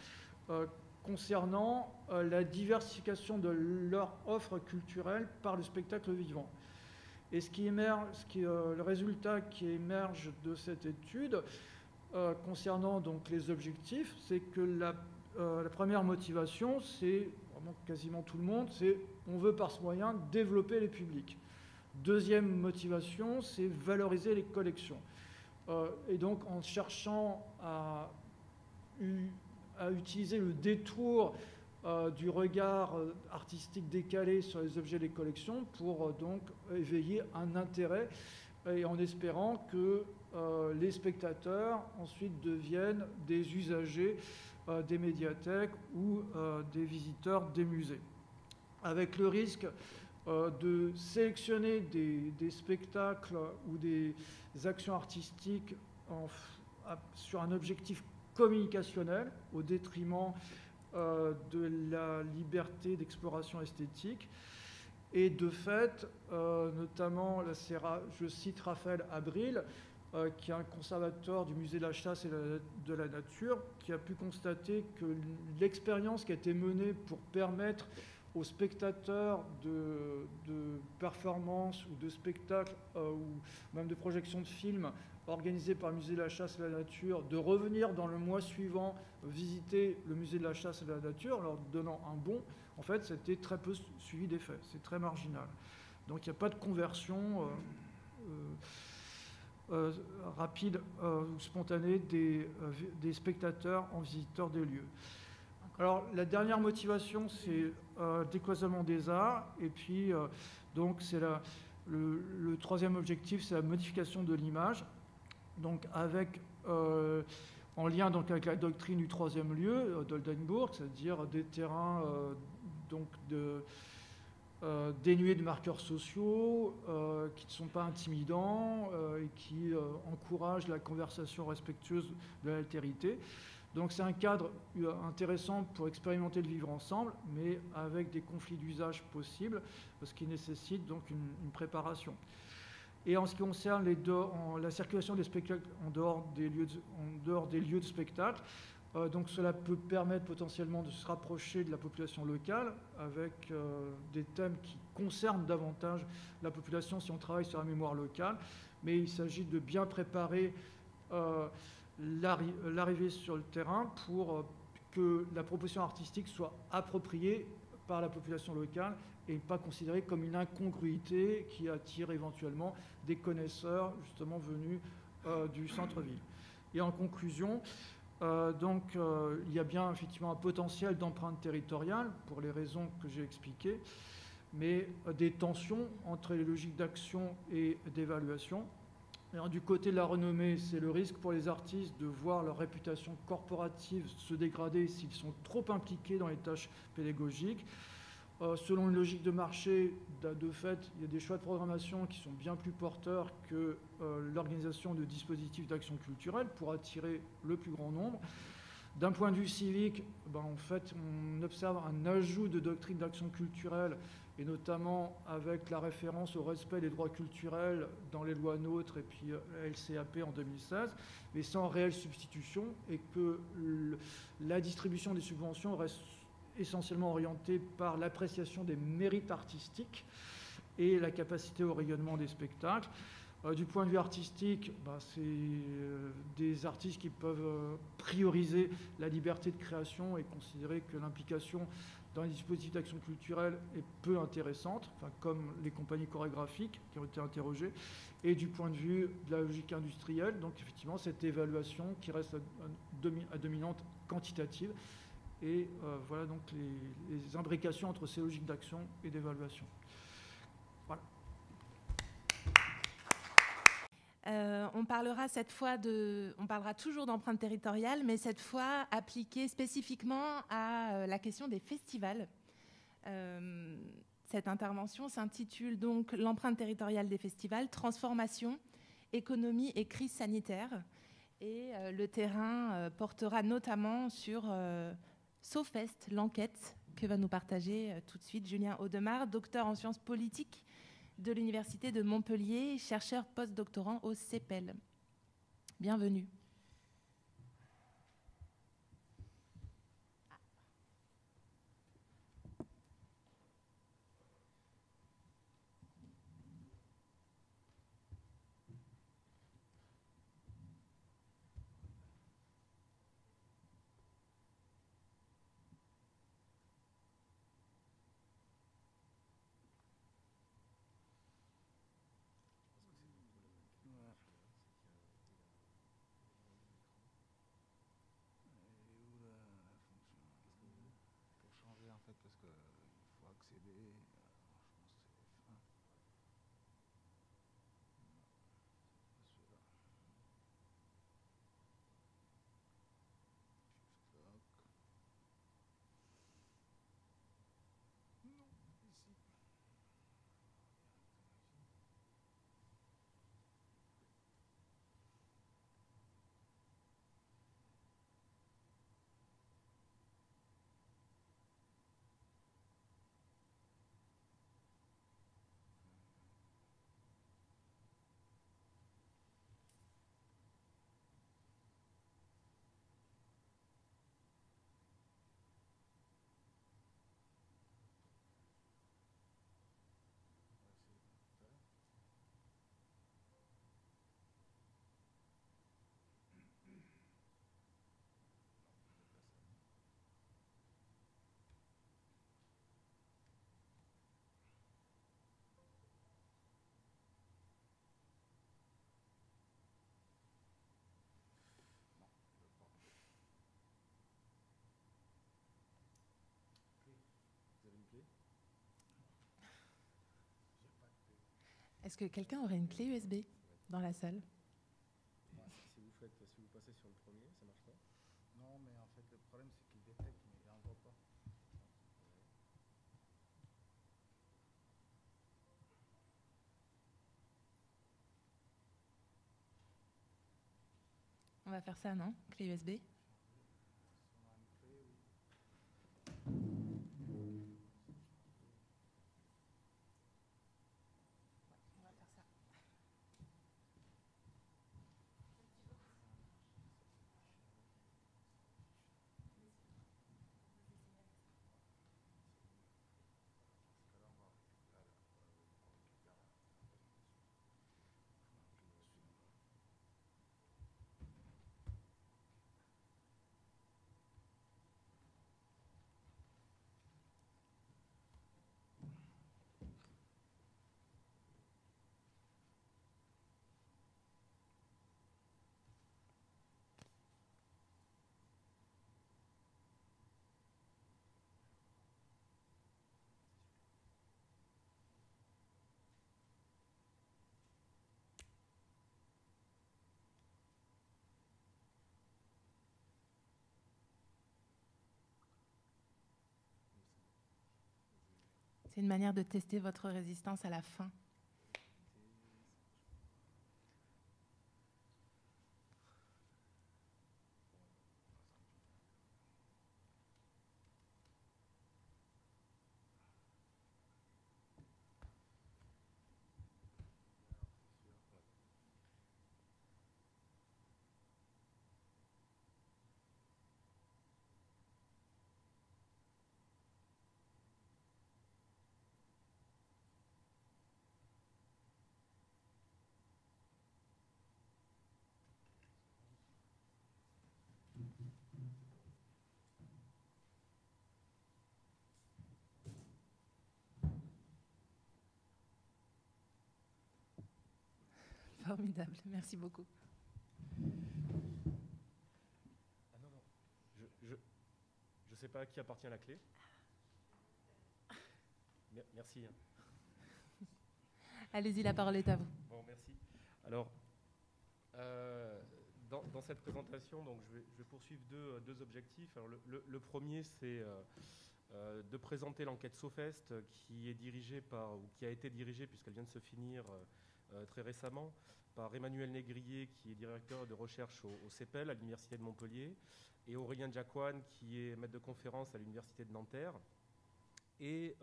concernant la diversification de leur offre culturelle par le spectacle vivant. Et le résultat qui émerge de cette étude, concernant donc les objectifs, c'est que la première motivation, c'est vraiment quasiment tout le monde, c'est on veut par ce moyen développer les publics. Deuxième motivation, c'est valoriser les collections. Et donc en cherchant à utiliser le détour du regard artistique décalé sur les objets des collections pour donc éveiller un intérêt et en espérant que les spectateurs ensuite deviennent des usagers des médiathèques ou des visiteurs des musées. Avec le risque de sélectionner des spectacles ou des actions artistiques sur un objectif communicationnel au détriment de la liberté d'exploration esthétique. Et de fait, notamment, là, je cite Raphaël Abril, qui est un conservateur du musée de la chasse et de la nature, qui a pu constater que l'expérience qui a été menée pour permettre aux spectateurs de performances ou de spectacles ou même de projections de films organisés par le musée de la chasse et de la nature, de revenir dans le mois suivant visiter le musée de la chasse et de la nature, leur donnant un bon, en fait, c'était très peu suivi d'effet. C'est très marginal. Donc il n'y a pas de conversion rapide ou spontanée des spectateurs en visiteurs des lieux. Alors la dernière motivation, c'est décloisonnement des arts. Et puis, donc, c'est le troisième objectif, c'est la modification de l'image. Donc en lien donc, avec la doctrine du troisième lieu d'Oldenburg, c'est-à-dire des terrains dénués de marqueurs sociaux, qui ne sont pas intimidants et qui encouragent la conversation respectueuse de l'altérité. Donc c'est un cadre intéressant pour expérimenter le vivre ensemble, mais avec des conflits d'usage possibles, ce qui nécessite donc une préparation. Et en ce qui concerne la circulation des spectacles en dehors des lieux de spectacle, donc cela peut permettre potentiellement de se rapprocher de la population locale avec des thèmes qui concernent davantage la population si on travaille sur la mémoire locale, mais il s'agit de bien préparer l'arrivée sur le terrain pour que la proposition artistique soit appropriée par la population locale et pas considérée comme une incongruité qui attire éventuellement des connaisseurs justement venus du centre-ville. Et en conclusion, il y a bien effectivement un potentiel d'empreinte territoriale pour les raisons que j'ai expliquées, mais des tensions entre les logiques d'action et d'évaluation. Alors, du côté de la renommée, c'est le risque pour les artistes de voir leur réputation corporative se dégrader s'ils sont trop impliqués dans les tâches pédagogiques. Selon une logique de marché, de fait, il y a des choix de programmation qui sont bien plus porteurs que l'organisation de dispositifs d'action culturelle pour attirer le plus grand nombre. D'un point de vue civique, en fait, on observe un ajout de doctrines d'action culturelle, et notamment avec la référence au respect des droits culturels dans les lois NOTRe et puis la LCAP en 2016, mais sans réelle substitution, et que la distribution des subventions reste essentiellement orientée par l'appréciation des mérites artistiques et la capacité au rayonnement des spectacles. Du point de vue artistique, c'est des artistes qui peuvent prioriser la liberté de création et considérer que l'implication dans les dispositifs d'action culturelle est peu intéressante, comme les compagnies chorégraphiques qui ont été interrogées, et du point de vue de la logique industrielle, donc effectivement cette évaluation qui reste à dominante quantitative, et voilà donc les imbrications entre ces logiques d'action et d'évaluation. Voilà. On parlera toujours d'empreinte territoriale, mais cette fois appliquée spécifiquement à la question des festivals. cette intervention s'intitule donc « L'empreinte territoriale des festivals, transformation, économie et crise sanitaire ». Et le terrain portera notamment sur SoFest, l'enquête que va nous partager tout de suite Julien Audemard, docteur en sciences politiques de l'Université de Montpellier, chercheur post-doctorant au CEPEL. Bienvenue. Parce qu'il faut accéder, je pense que c'est F1. Celui-là. Shift lock. Non, ici. Est-ce que quelqu'un aurait une clé USB dans la salle? Si vous passez sur le premier, ça marche pas? Non, mais en fait, le problème, c'est qu'il détecte, mais il n'envoie pas. On va faire ça, non? Clé USB. On a une clé, oui. On va faire ça. C'est une manière de tester votre résistance à la faim. Formidable, merci beaucoup. Ah non, non. Je sais pas à qui appartient la clé. Merci. Allez-y, la parole est à vous. Bon, merci. Alors, dans cette présentation, donc, je vais poursuivre deux objectifs. Alors, le premier, c'est de présenter l'enquête SOFEST qui est dirigée par, ou qui a été dirigée, puisqu'elle vient de se finir très récemment, par Emmanuel Négrier, qui est directeur de recherche au CEPEL, à l'Université de Montpellier, et Aurélien Diacoine, qui est maître de conférence à l'Université de Nanterre. Et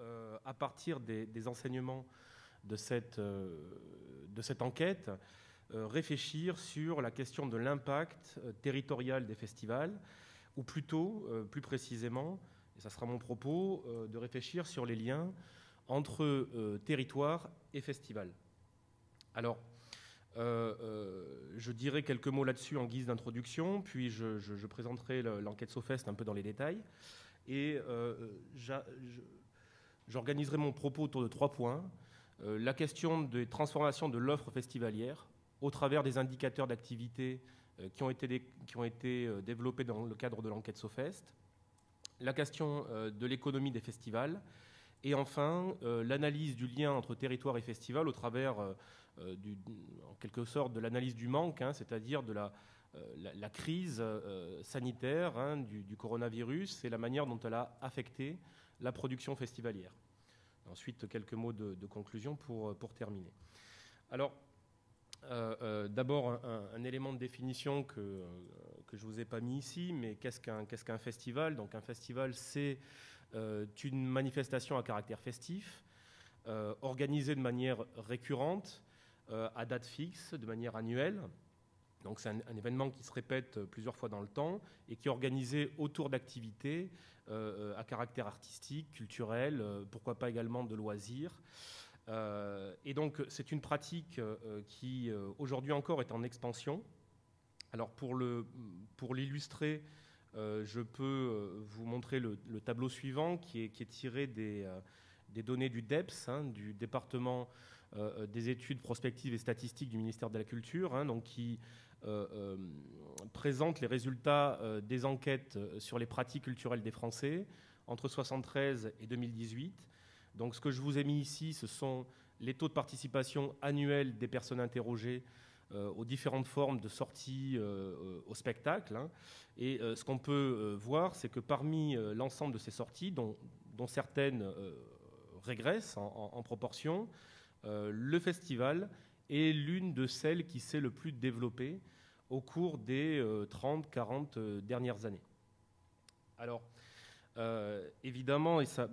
à partir des enseignements de cette enquête, réfléchir sur la question de l'impact territorial des festivals, ou plutôt, plus précisément, et ça sera mon propos, de réfléchir sur les liens entre territoire et festival. Alors, je dirai quelques mots là-dessus en guise d'introduction, puis je présenterai l'enquête SOFEST un peu dans les détails, et j'organiserai mon propos autour de 3 points. La question des transformations de l'offre festivalière au travers des indicateurs d'activité qui ont été développés dans le cadre de l'enquête SOFEST, la question de l'économie des festivals, et enfin l'analyse du lien entre territoire et festival au travers, en quelque sorte, de l'analyse du manque, c'est-à-dire de la crise sanitaire du coronavirus et la manière dont elle a affecté la production festivalière. Ensuite, quelques mots de conclusion pour terminer. Alors, d'abord, un élément de définition que je ne vous ai pas mis ici, mais qu'est-ce qu'un festival? Donc, un festival, c'est une manifestation à caractère festif, organisée de manière récurrente, à date fixe, de manière annuelle. Donc, c'est un événement qui se répète plusieurs fois dans le temps et qui est organisé autour d'activités à caractère artistique, culturel, pourquoi pas également de loisirs. Et donc, c'est une pratique qui, aujourd'hui encore, est en expansion. Alors, pour l'illustrer, je peux vous montrer le tableau suivant qui est tiré des données du DEPS, du département des études prospectives et statistiques du ministère de la Culture, donc qui présente les résultats des enquêtes sur les pratiques culturelles des Français entre 1973 et 2018. Donc ce que je vous ai mis ici, ce sont les taux de participation annuels des personnes interrogées aux différentes formes de sorties au spectacle. Et ce qu'on peut voir, c'est que parmi l'ensemble de ces sorties, dont certaines régressent en proportion, le festival est l'une de celles qui s'est le plus développée au cours des 30-40 dernières années. Alors, évidemment, et ça,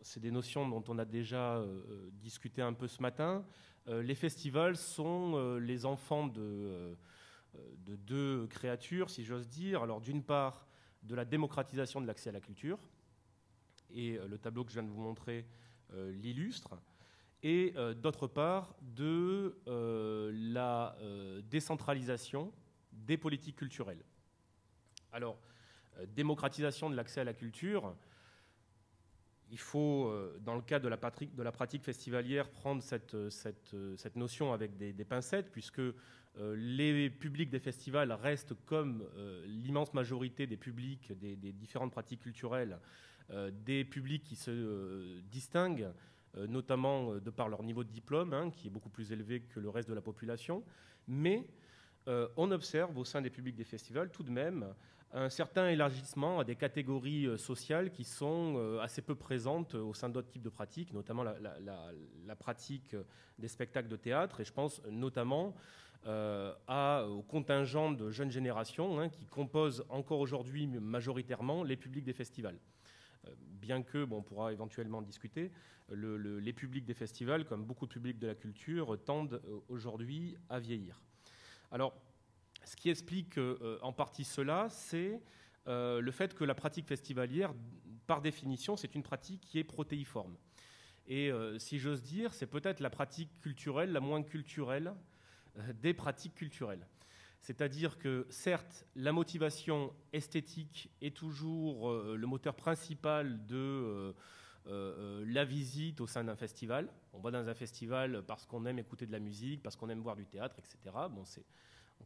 c'est des notions dont on a déjà discuté un peu ce matin, les festivals sont les enfants de 2 créatures, si j'ose dire. Alors, d'une part, de la démocratisation de l'accès à la culture, et le tableau que je viens de vous montrer l'illustre, et d'autre part, de la décentralisation des politiques culturelles. Alors, démocratisation de l'accès à la culture, il faut, dans le cadre de la pratique festivalière, prendre cette notion avec des pincettes, puisque les publics des festivals restent, comme l'immense majorité des publics des différentes pratiques culturelles, des publics qui se distinguent, notamment de par leur niveau de diplôme, qui est beaucoup plus élevé que le reste de la population. Mais on observe au sein des publics des festivals tout de même un certain élargissement à des catégories sociales qui sont assez peu présentes au sein d'autres types de pratiques, notamment la pratique des spectacles de théâtre. Et je pense notamment au contingent de jeunes générations qui composent encore aujourd'hui majoritairement les publics des festivals. Bien que, on pourra éventuellement discuter, les publics des festivals, comme beaucoup de publics de la culture, tendent aujourd'hui à vieillir. Alors, ce qui explique en partie cela, c'est le fait que la pratique festivalière, par définition, c'est une pratique qui est protéiforme. Et si j'ose dire, c'est peut-être la pratique culturelle la moins culturelle des pratiques culturelles. C'est-à-dire que, certes, la motivation esthétique est toujours le moteur principal de la visite au sein d'un festival. On va dans un festival parce qu'on aime écouter de la musique, parce qu'on aime voir du théâtre, etc. C'est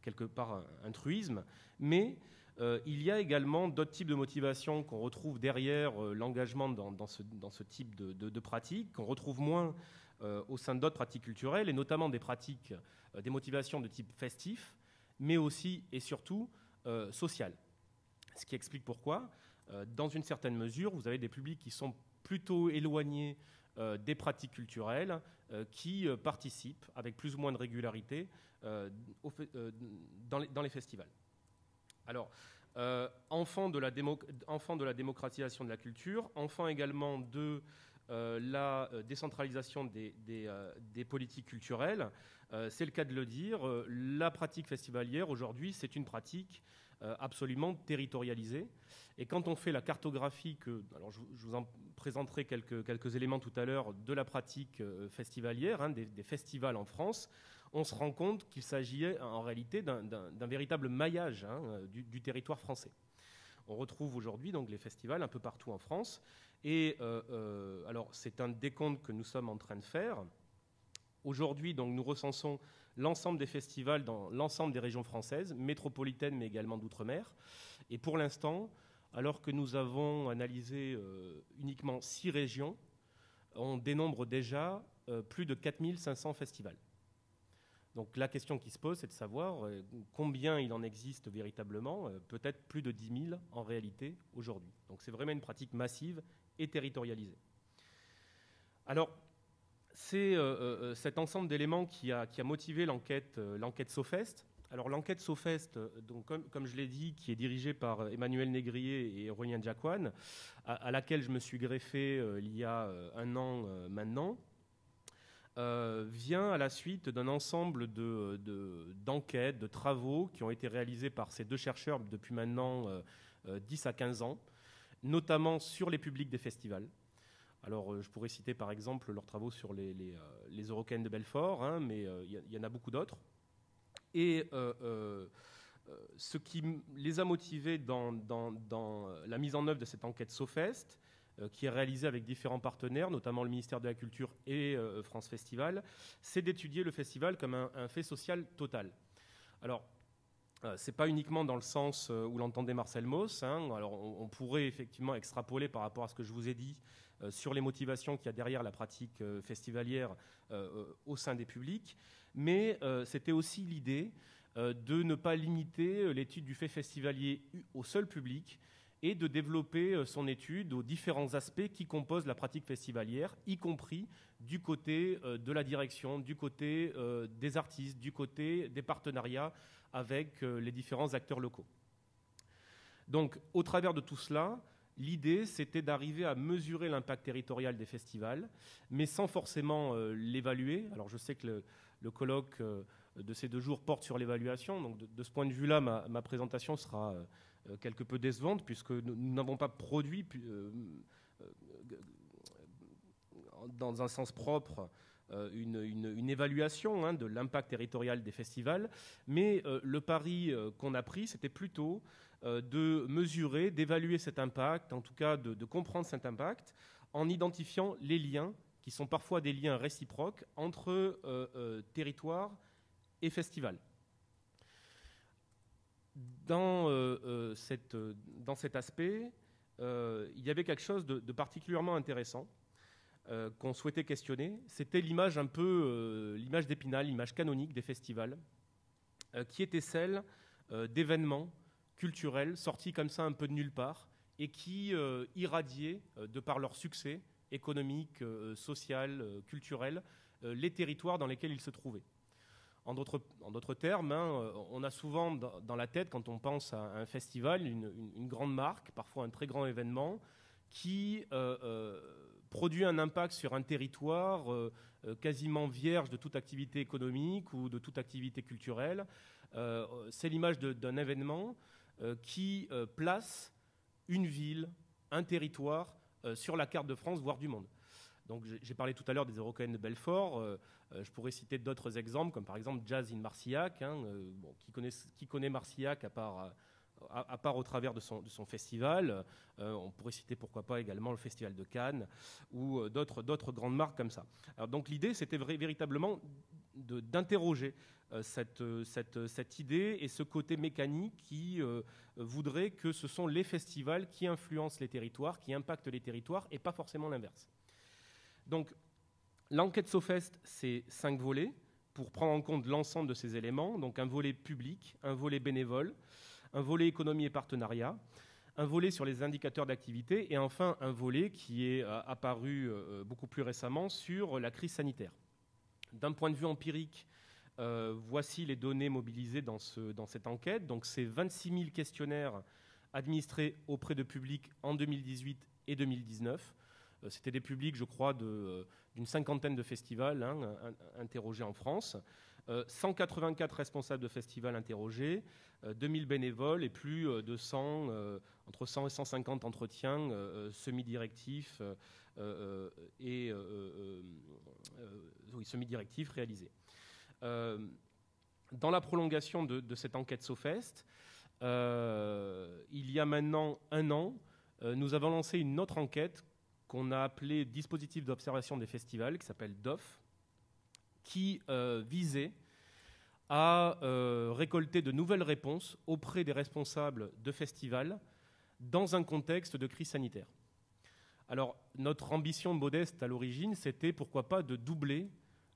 quelque part un truisme. Mais il y a également d'autres types de motivations qu'on retrouve derrière l'engagement dans ce type de pratique, qu'on retrouve moins au sein d'autres pratiques culturelles, et notamment des motivations de type festif, mais aussi et surtout sociales. Ce qui explique pourquoi, dans une certaine mesure, vous avez des publics qui sont plutôt éloignés des pratiques culturelles, qui participent avec plus ou moins de régularité dans les festivals. Alors, enfant de la démocratisation de la culture, enfant également de la décentralisation des politiques culturelles, c'est le cas de le dire, la pratique festivalière aujourd'hui, c'est une pratique absolument territorialisée. Et quand on fait la cartographie, alors je vous en présenterai quelques éléments tout à l'heure de la pratique festivalière, hein, des festivals en France, on se rend compte qu'il s'agit en réalité d'un véritable maillage, hein, du territoire français. On retrouve aujourd'hui donc les festivals un peu partout en France. Et alors c'est un décompte que nous sommes en train de faire. Aujourd'hui, donc, nous recensons l'ensemble des festivals dans l'ensemble des régions françaises, métropolitaines mais également d'outre-mer. Et pour l'instant, alors que nous avons analysé uniquement 6 régions, on dénombre déjà plus de 4500 festivals. Donc la question qui se pose, c'est de savoir combien il en existe véritablement, peut-être plus de 10 000 en réalité aujourd'hui. Donc c'est vraiment une pratique massive et territorialisée. Alors, c'est cet ensemble d'éléments qui a motivé l'enquête SOFEST. Alors l'enquête SOFEST, donc, comme je l'ai dit, qui est dirigée par Emmanuel Négrier et Aurélien Diacoine, à laquelle je me suis greffé il y a un an maintenant, vient à la suite d'un ensemble d'enquêtes, de travaux qui ont été réalisés par ces 2 chercheurs depuis maintenant 10 à 15 ans, notamment sur les publics des festivals. Alors, je pourrais citer par exemple leurs travaux sur les Eurocaines de Belfort, hein, mais il y en a beaucoup d'autres. Et ce qui les a motivés dans la mise en œuvre de cette enquête SOFEST, qui est réalisée avec différents partenaires, notamment le ministère de la Culture et France Festival, c'est d'étudier le festival comme un fait social total. Alors, ce n'est pas uniquement dans le sens où l'entendait Marcel Mauss. Hein. Alors, on pourrait effectivement extrapoler par rapport à ce que je vous ai dit sur les motivations qu'il y a derrière la pratique festivalière au sein des publics. Mais c'était aussi l'idée de ne pas limiter l'étude du fait festivalier au seul public et de développer son étude aux différents aspects qui composent la pratique festivalière, y compris du côté de la direction, du côté des artistes, du côté des partenariats avec les différents acteurs locaux. Donc, au travers de tout cela, l'idée, c'était d'arriver à mesurer l'impact territorial des festivals, mais sans forcément l'évaluer. Alors, je sais que le colloque de ces 2 jours porte sur l'évaluation, donc de ce point de vue-là, ma présentation sera quelque peu décevante, puisque nous n'avons pas produit dans un sens propre une évaluation, hein, de l'impact territorial des festivals, mais le pari qu'on a pris, c'était plutôt de mesurer, d'évaluer cet impact, en tout cas de comprendre cet impact, en identifiant les liens, qui sont parfois des liens réciproques, entre territoire et festival. Dans cet aspect, il y avait quelque chose de particulièrement intéressant qu'on souhaitait questionner. C'était l'image un peu, l'image d'Épinal, l'image canonique des festivals, qui était celle d'événements culturels sortis comme ça un peu de nulle part et qui irradiaient, de par leur succès économique, social, culturel, les territoires dans lesquels ils se trouvaient. En d'autres termes, hein, on a souvent dans la tête, quand on pense à un festival, une grande marque, parfois un très grand événement, qui produit un impact sur un territoire quasiment vierge de toute activité économique ou de toute activité culturelle. C'est l'image d'un événement qui place une ville, un territoire sur la carte de France, voire du monde. Donc, j'ai parlé tout à l'heure des Eurocaines de Belfort. Je pourrais citer d'autres exemples, comme par exemple Jazz in Marcillac. Hein, bon, qui connaît Marcillac à part au travers de son festival. On pourrait citer pourquoi pas également le Festival de Cannes ou d'autres grandes marques comme ça. Alors, donc l'idée, c'était véritablement d'interroger cette idée et ce côté mécanique qui voudrait que ce sont les festivals qui influencent les territoires, qui impactent les territoires et pas forcément l'inverse. Donc, l'enquête SOFEST, c'est 5 volets pour prendre en compte l'ensemble de ces éléments. Donc, un volet public, un volet bénévole, un volet économie et partenariat. un volet sur les indicateurs d'activité et enfin un volet qui est apparu beaucoup plus récemment sur la crise sanitaire. D'un point de vue empirique, voici les données mobilisées dans cette enquête. Donc, c'est 26 000 questionnaires administrés auprès de publics en 2018 et 2019. C'était des publics, je crois, d'une cinquantaine de festivals interrogés en France. 184 responsables de festivals interrogés, 2000 bénévoles et plus de 100, entre 100 et 150 entretiens semi-directifs semi-directifs réalisés. Dans la prolongation de cette enquête SOFEST, il y a maintenant 1 an, nous avons lancé une autre enquête qu'on a appelée Dispositif d'observation des festivals, qui s'appelle DOF, qui visait à récolter de nouvelles réponses auprès des responsables de festivals dans un contexte de crise sanitaire. Alors, notre ambition modeste à l'origine, c'était pourquoi pas de doubler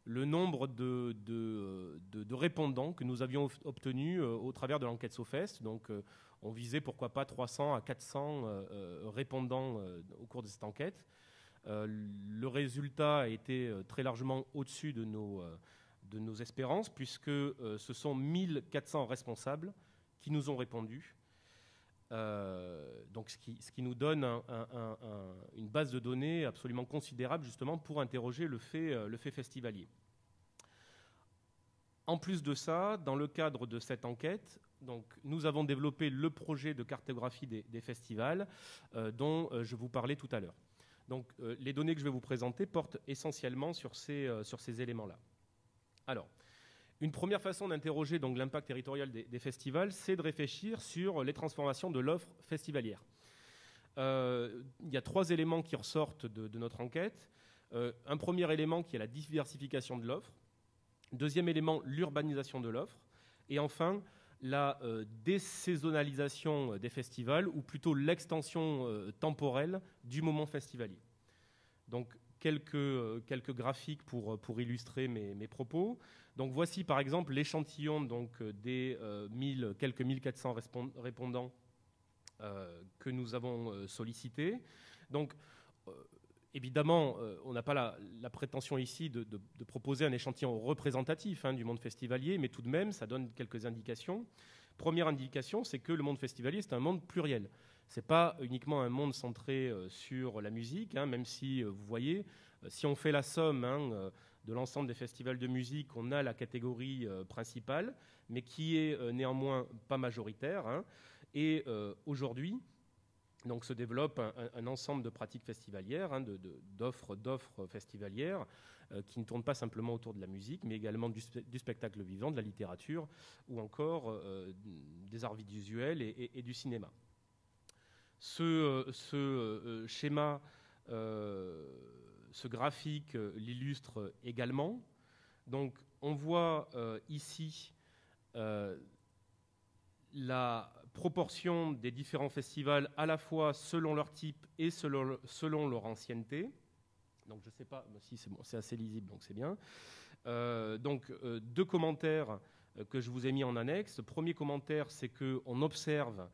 le nombre de répondants que nous avions obtenus au travers de l'enquête SOFEST. Donc, on visait pourquoi pas 300 à 400 répondants au cours de cette enquête. Le résultat a été très largement au-dessus de nos espérances, puisque ce sont 1400 responsables qui nous ont répondu. Donc, ce qui nous donne une base de données absolument considérable, justement, pour interroger le fait festivalier. En plus de ça, dans le cadre de cette enquête, donc, nous avons développé le projet de cartographie des festivals dont je vous parlais tout à l'heure. Donc, les données que je vais vous présenter portent essentiellement sur ces éléments-là. Alors, une première façon d'interroger donc l'impact territorial des festivals, c'est de réfléchir sur les transformations de l'offre festivalière. Il y a 3 éléments qui ressortent de notre enquête. Un premier élément qui est la diversification de l'offre. Deuxième élément, l'urbanisation de l'offre. Et enfin, la désaisonnalisation des festivals, ou plutôt l'extension temporelle du moment festivalier. Donc, quelques graphiques pour illustrer mes propos. Donc, voici par exemple l'échantillon des quelques 1400 répondants que nous avons sollicités. Donc, évidemment, on n'a pas la prétention ici de proposer un échantillon représentatif du monde festivalier, mais tout de même, ça donne quelques indications. Première indication, c'est que le monde festivalier, c'est un monde pluriel. Ce n'est pas uniquement un monde centré sur la musique, même si, vous voyez, si on fait la somme de l'ensemble des festivals de musique, on a la catégorie principale, mais qui est néanmoins pas majoritaire. Et aujourd'hui, donc, se développe un ensemble de pratiques festivalières, d'offres festivalières, qui ne tournent pas simplement autour de la musique, mais également du spectacle vivant, de la littérature, ou encore des arts visuels et du cinéma. Ce schéma, ce graphique l'illustre également. Donc, on voit ici la proportion des différents festivals, à la fois selon leur type et selon leur ancienneté. Donc, je ne sais pas, si c'est bon, c'est assez lisible, donc c'est bien. Donc, 2 commentaires que je vous ai mis en annexe. Le premier commentaire, c'est qu'on observe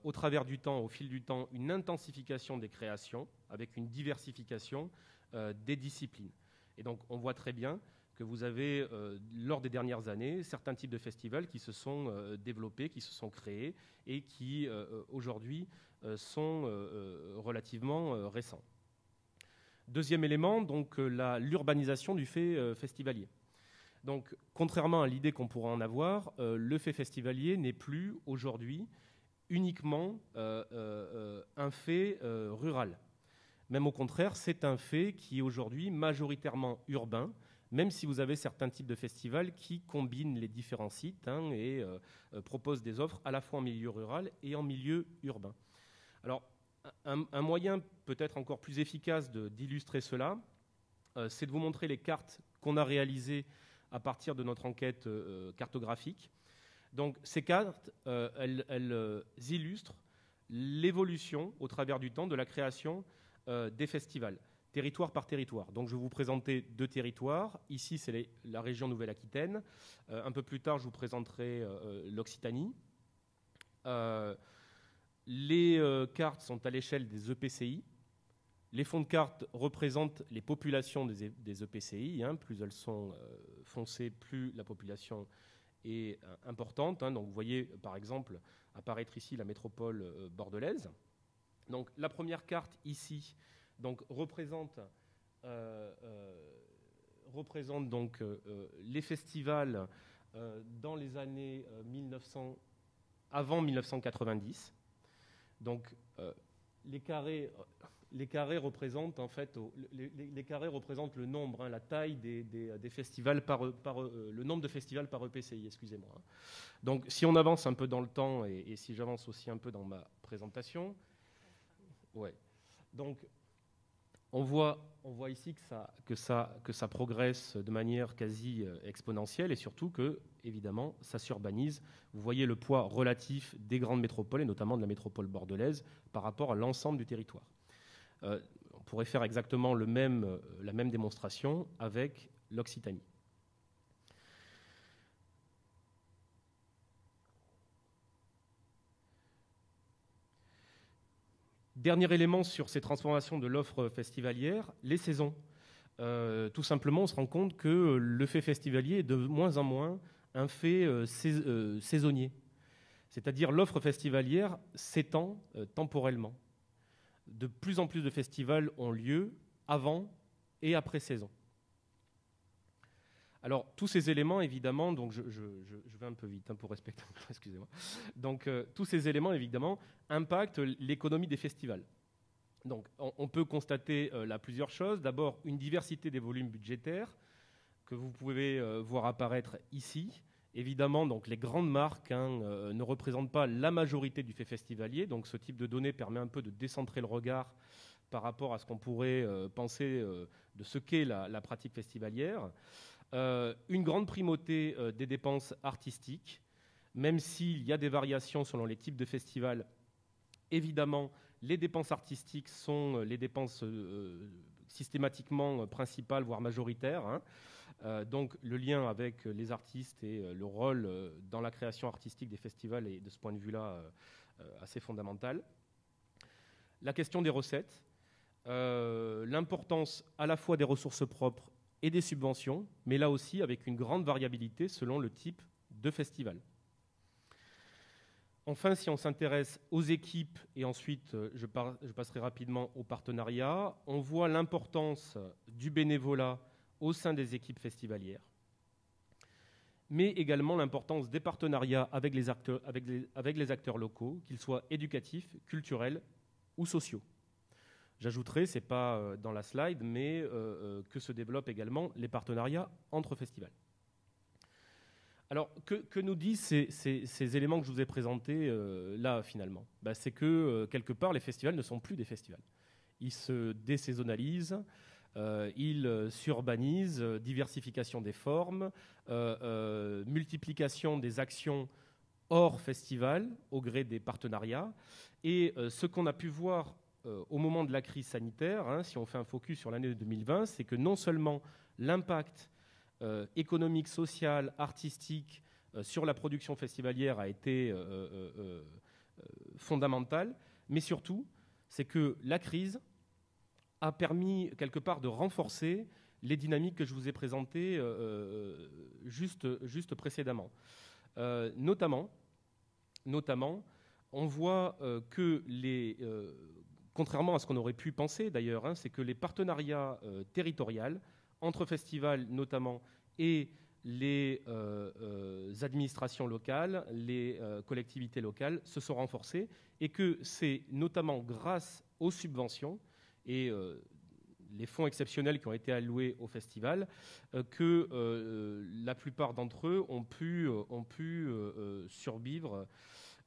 au travers du temps, au fil du temps, une intensification des créations avec une diversification des disciplines. Et donc, on voit très bien que vous avez, lors des dernières années, certains types de festivals qui se sont développés, qui se sont créés et qui, aujourd'hui, sont relativement récents. Deuxième élément, donc l'urbanisation du fait festivalier. Donc, contrairement à l'idée qu'on pourrait en avoir, le fait festivalier n'est plus aujourd'hui uniquement un fait rural. Même au contraire, c'est un fait qui est aujourd'hui majoritairement urbain, même si vous avez certains types de festivals qui combinent les différents sites et proposent des offres à la fois en milieu rural et en milieu urbain. Alors, un moyen peut-être encore plus efficace d'illustrer cela, c'est de vous montrer les cartes qu'on a réalisées à partir de notre enquête cartographique. Donc, ces cartes, elles illustrent l'évolution au travers du temps de la création des festivals, territoire par territoire. Donc, je vais vous présenter 2 territoires. Ici, c'est la région Nouvelle-Aquitaine. Un peu plus tard, je vous présenterai l'Occitanie. Les cartes sont à l'échelle des EPCI. Les fonds de cartes représentent les populations des EPCI. Plus elles sont foncées, plus la population est importante. Donc vous voyez, par exemple, apparaître ici la métropole bordelaise. Donc la première carte ici représente donc les festivals dans les années avant 1990. Donc les carrés représentent en fait les carrés représentent le nombre, la taille des festivals le nombre de festivals par EPCI, excusez-moi. Donc si on avance un peu dans le temps et si j'avance aussi un peu dans ma présentation, ouais. Donc on voit ici que ça progresse de manière quasi exponentielle et surtout que, évidemment, ça s'urbanise. Vous voyez le poids relatif des grandes métropoles et notamment de la métropole bordelaise par rapport à l'ensemble du territoire. On pourrait faire exactement la même démonstration avec l'Occitanie. Dernier élément sur ces transformations de l'offre festivalière, les saisons. Tout simplement, on se rend compte que le fait festivalier est de moins en moins un fait saisonnier. C'est-à-dire l'offre festivalière s'étend temporellement. De plus en plus de festivals ont lieu avant et après saison. Alors, tous ces éléments, évidemment, donc je vais un peu vite pour respecter, excusez-moi. Donc, tous ces éléments, évidemment, impactent l'économie des festivals. Donc, on peut constater là plusieurs choses. D'abord, une diversité des volumes budgétaires que vous pouvez voir apparaître ici. Évidemment, donc, les grandes marques ne représentent pas la majorité du fait festivalier. Donc, ce type de données permet un peu de décentrer le regard par rapport à ce qu'on pourrait penser de ce qu'est la pratique festivalière. Une grande primauté des dépenses artistiques, même s'il y a des variations selon les types de festivals. Évidemment, les dépenses artistiques sont les dépenses systématiquement principales, voire majoritaires. Donc le lien avec les artistes et le rôle dans la création artistique des festivals est de ce point de vue-là assez fondamental. La question des recettes, l'importance à la fois des ressources propres et des subventions, mais là aussi avec une grande variabilité selon le type de festival. Enfin, si on s'intéresse aux équipes, et ensuite je passerai rapidement aux partenariats, on voit l'importance du bénévolat au sein des équipes festivalières, mais également l'importance des partenariats avec les acteurs locaux, qu'ils soient éducatifs, culturels ou sociaux. J'ajouterai, ce n'est pas dans la slide, mais que se développent également les partenariats entre festivals. Alors, que nous disent ces éléments que je vous ai présentés là, finalement ? C'est que, quelque part, les festivals ne sont plus des festivals. Ils se désaisonnalisent, ils s'urbanisent, diversification des formes, multiplication des actions hors festival au gré des partenariats. Et ce qu'on a pu voir au moment de la crise sanitaire, si on fait un focus sur l'année 2020, c'est que non seulement l'impact économique, social, artistique sur la production festivalière a été fondamental, mais surtout, c'est que la crise a permis quelque part de renforcer les dynamiques que je vous ai présentées juste précédemment. Notamment, on voit que contrairement à ce qu'on aurait pu penser d'ailleurs, c'est que les partenariats territoriaux entre festivals notamment et les administrations locales, les collectivités locales se sont renforcées et que c'est notamment grâce aux subventions et les fonds exceptionnels qui ont été alloués au festival que la plupart d'entre eux ont pu survivre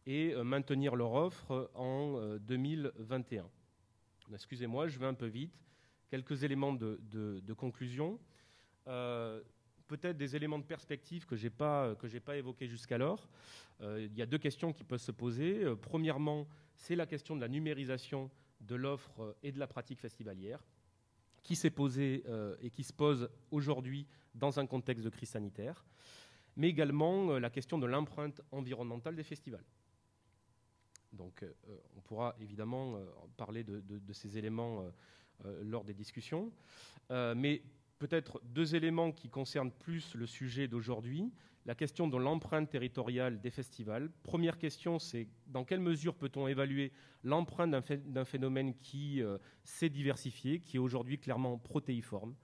et maintenir leur offre en 2021. Excusez-moi, je vais un peu vite. Quelques éléments de conclusion. Peut-être des éléments de perspective que je n'ai pas évoqués jusqu'alors. Il y a deux questions qui peuvent se poser. Premièrement, c'est la question de la numérisation de l'offre et de la pratique festivalière qui s'est posée et qui se pose aujourd'hui dans un contexte de crise sanitaire, mais également la question de l'empreinte environnementale des festivals. Donc on pourra évidemment parler de ces éléments lors des discussions. Mais peut-être 2 éléments qui concernent plus le sujet d'aujourd'hui. La question de l'empreinte territoriale des festivals. Première question, c'est dans quelle mesure peut-on évaluer l'empreinte d'un phénomène qui s'est diversifié, qui est aujourd'hui clairement protéiforme?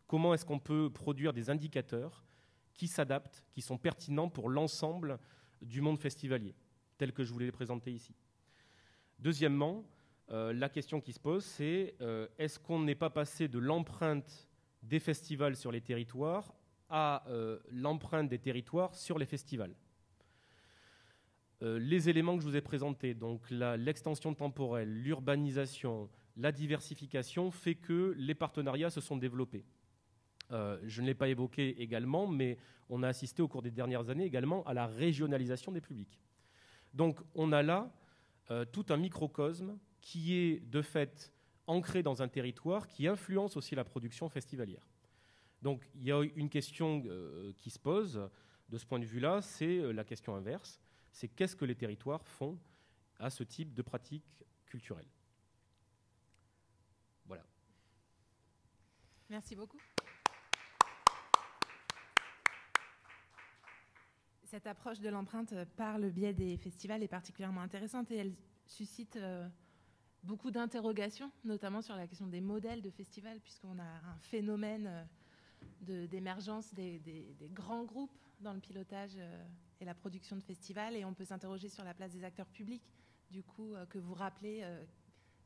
Comment est-ce qu'on peut produire des indicateurs qui s'adaptent, qui sont pertinents pour l'ensemble du monde festivalier, tel que je vous l'ai présenté ici? Deuxièmement, la question qui se pose, c'est est-ce qu'on n'est pas passé de l'empreinte des festivals sur les territoires à l'empreinte des territoires sur les festivals? Les éléments que je vous ai présentés, donc l'extension temporelle, l'urbanisation, la diversification, fait que les partenariats se sont développés. Je ne l'ai pas évoqué également, mais on a assisté au cours des dernières années également à la régionalisation des publics. Donc on a là tout un microcosme qui est de fait ancré dans un territoire qui influence aussi la production festivalière. Donc il y a une question qui se pose de ce point de vue-là, c'est la question inverse, c'est qu'est-ce que les territoires font à ce type de pratique culturelle. Voilà. Merci beaucoup. Cette approche de l'empreinte par le biais des festivals est particulièrement intéressante et elle suscite beaucoup d'interrogations, notamment sur la question des modèles de festivals, puisqu'on a un phénomène d'émergence des grands groupes dans le pilotage et la production de festivals, et on peut s'interroger sur la place des acteurs publics, du coup, que vous rappelez,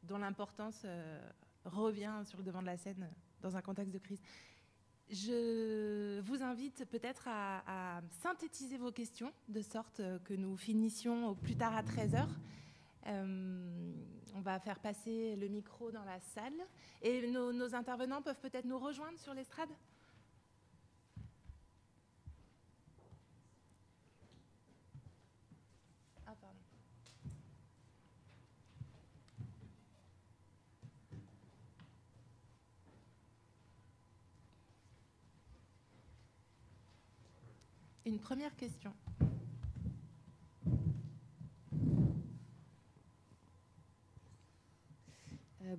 dont l'importance revient sur le devant de la scène dans un contexte de crise. Je vous invite peut-être à synthétiser vos questions, de sorte que nous finissions au plus tard à 13h. On va faire passer le micro dans la salle, et nos intervenants peuvent peut-être nous rejoindre sur l'estrade. Ah, pardon. Une première question.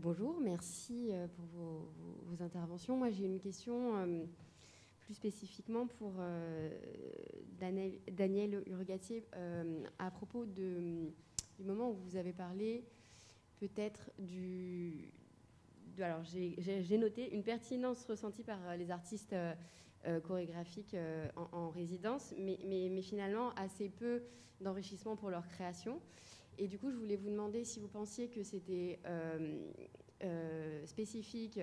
Bonjour, merci pour vos interventions. Moi, j'ai une question plus spécifiquement pour Daniel Urgatier à propos du moment où vous avez parlé peut-être alors, j'ai noté une pertinence ressentie par les artistes chorégraphiques en résidence, mais finalement assez peu d'enrichissement pour leur création. Et du coup, je voulais vous demander si vous pensiez que c'était spécifique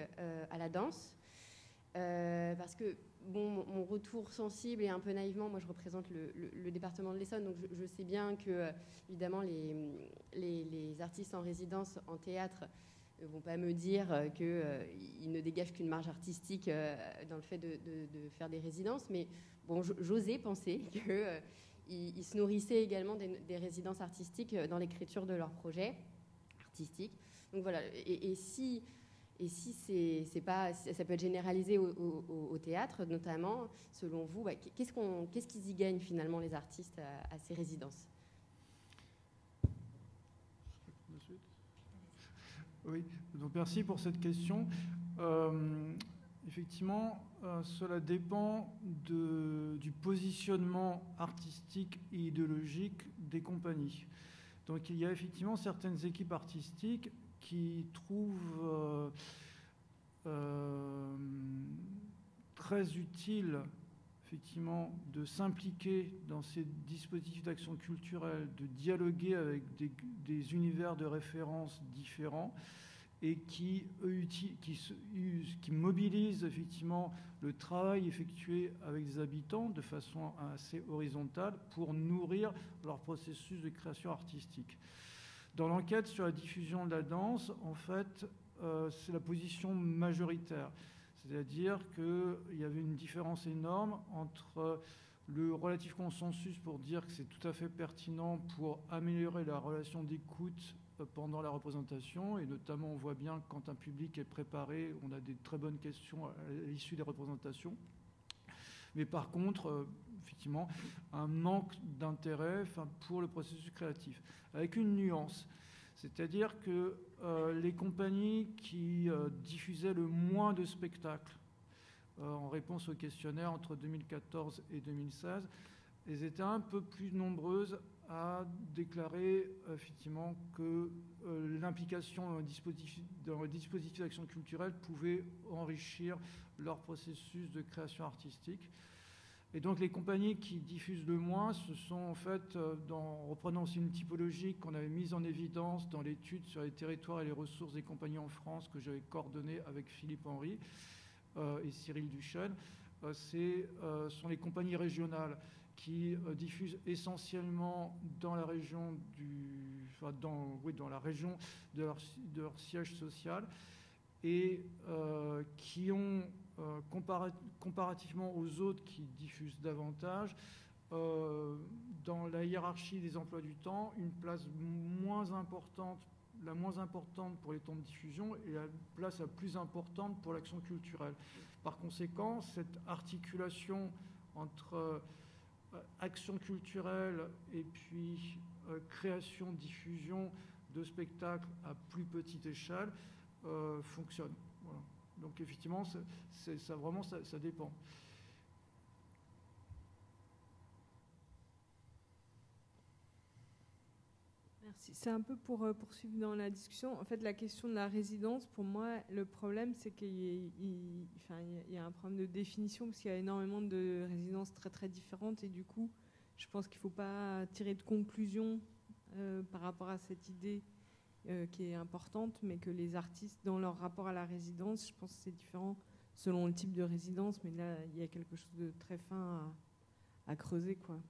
à la danse, parce que mon retour sensible et un peu naïvement, moi je représente le département de l'Essonne, donc je sais bien que évidemment les artistes en résidence en théâtre ne vont pas me dire qu'ils ne dégagent qu'une marge artistique dans le fait de faire des résidences, mais bon, j'osais penser que ils se nourrissaient également des résidences artistiques dans l'écriture de leurs projets artistiques. Donc voilà, et si c'est pas, ça peut être généralisé au théâtre, notamment, selon vous, qu'est-ce qu'ils y gagnent finalement les artistes à ces résidences? Oui, donc merci pour cette question. Effectivement, cela dépend du positionnement artistique et idéologique des compagnies. Donc il y a effectivement certaines équipes artistiques qui trouvent très utile effectivement de s'impliquer dans ces dispositifs d'action culturelle, de dialoguer avec des univers de référence différents, et qui mobilise effectivement le travail effectué avec des habitants de façon assez horizontale pour nourrir leur processus de création artistique. Dans l'enquête sur la diffusion de la danse, en fait, c'est la position majoritaire. C'est-à-dire qu'il y avait une différence énorme entre le relatif consensus pour dire que c'est tout à fait pertinent pour améliorer la relation d'écoute pendant la représentation, et notamment on voit bien quand un public est préparé, on a des très bonnes questions à l'issue des représentations. Mais par contre, effectivement, un manque d'intérêt pour le processus créatif, avec une nuance. C'est-à-dire que les compagnies qui diffusaient le moins de spectacles en réponse au questionnaire entre 2014 et 2016, elles étaient un peu plus nombreuses à déclarer effectivement que l'implication dans le dispositif d'action culturelle pouvait enrichir leur processus de création artistique. Et donc les compagnies qui diffusent le moins, ce sont en fait, reprenant aussi une typologie qu'on avait mise en évidence dans l'étude sur les territoires et les ressources des compagnies en France que j'avais coordonnée avec Philippe Henry et Cyril Duchesne, sont les compagnies régionales qui diffusent essentiellement dans la région dans la région de leur siège social et qui ont comparativement aux autres qui diffusent davantage, dans la hiérarchie des emplois du temps, une place la moins importante pour les temps de diffusion et la place la plus importante pour l'action culturelle. Par conséquent, cette articulation entre action culturelle et puis création, diffusion de spectacles à plus petite échelle fonctionne. Voilà. Donc effectivement, ça dépend. Merci. C'est un peu pour poursuivre dans la discussion. En fait, la question de la résidence, pour moi, le problème, c'est qu'il y a un problème de définition parce qu'il y a énormément de résidences très très différentes et du coup, je pense qu'il ne faut pas tirer de conclusion par rapport à cette idée qui est importante, mais que les artistes, dans leur rapport à la résidence, je pense que c'est différent selon le type de résidence, mais là, il y a quelque chose de très fin à creuser, quoi.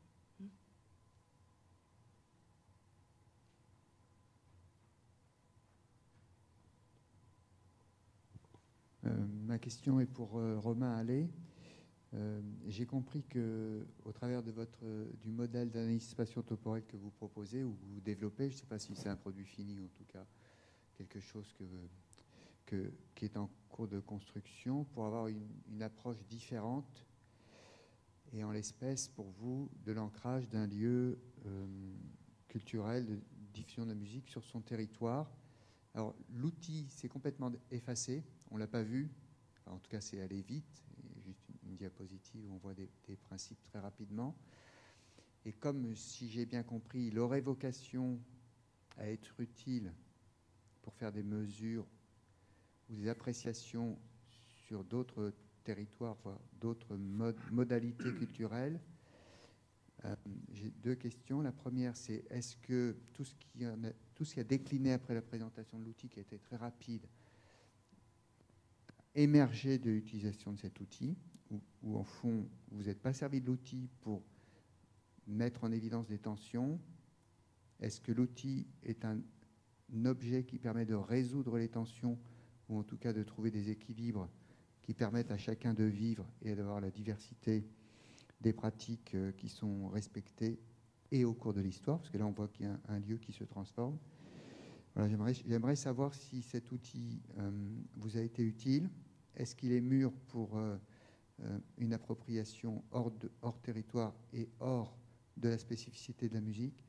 Ma question est pour Romain Allais. J'ai compris qu'au travers du modèle d'analyse spatio-temporelle que vous proposez ou que vous développez, je ne sais pas si c'est un produit fini ou en tout cas quelque chose qui est en cours de construction, pour avoir une approche différente et en l'espèce pour vous de l'ancrage d'un lieu culturel de diffusion de la musique sur son territoire. Alors l'outil s'est complètement effacé, on ne l'a pas vu, enfin, en tout cas c'est allé vite, juste une diapositive où on voit des principes très rapidement. Et comme, si j'ai bien compris, il aurait vocation à être utile pour faire des mesures ou des appréciations sur d'autres territoires, voire d'autres modalités culturelles, j'ai deux questions. La première, c'est est-ce que tout ce qui a décliné après la présentation de l'outil, qui a été très rapide, émergé de l'utilisation de cet outil, ou en fond, vous n'êtes pas servi de l'outil pour mettre en évidence des tensions? Est-ce que l'outil est un objet qui permet de résoudre les tensions, ou en tout cas de trouver des équilibres qui permettent à chacun de vivre et d'avoir la diversité des pratiques qui sont respectées et au cours de l'histoire, parce que là on voit qu'il y a un lieu qui se transforme. Voilà, j'aimerais savoir si cet outil vous a été utile. Est-ce qu'il est mûr pour une appropriation hors territoire et hors de la spécificité de la musique?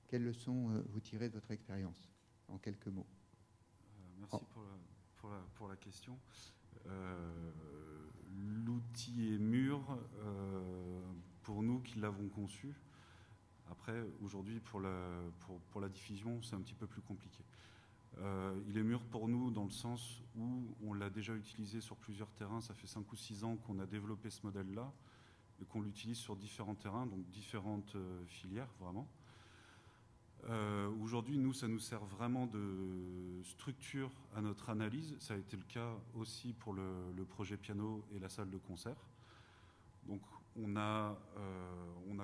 Quelles leçons vous tirez de votre expérience, en quelques mots? Merci pour la question. L'outil est mûr pour nous qui l'avons conçu. Après, aujourd'hui, pour la diffusion, c'est un petit peu plus compliqué. Il est mûr pour nous dans le sens où on l'a déjà utilisé sur plusieurs terrains. Ça fait 5 ou 6 ans qu'on a développé ce modèle-là et qu'on l'utilise sur différents terrains, donc différentes filières, vraiment. Aujourd'hui, nous, ça nous sert vraiment de structure à notre analyse. Ça a été le cas aussi pour le projet piano et la salle de concert. Donc, on a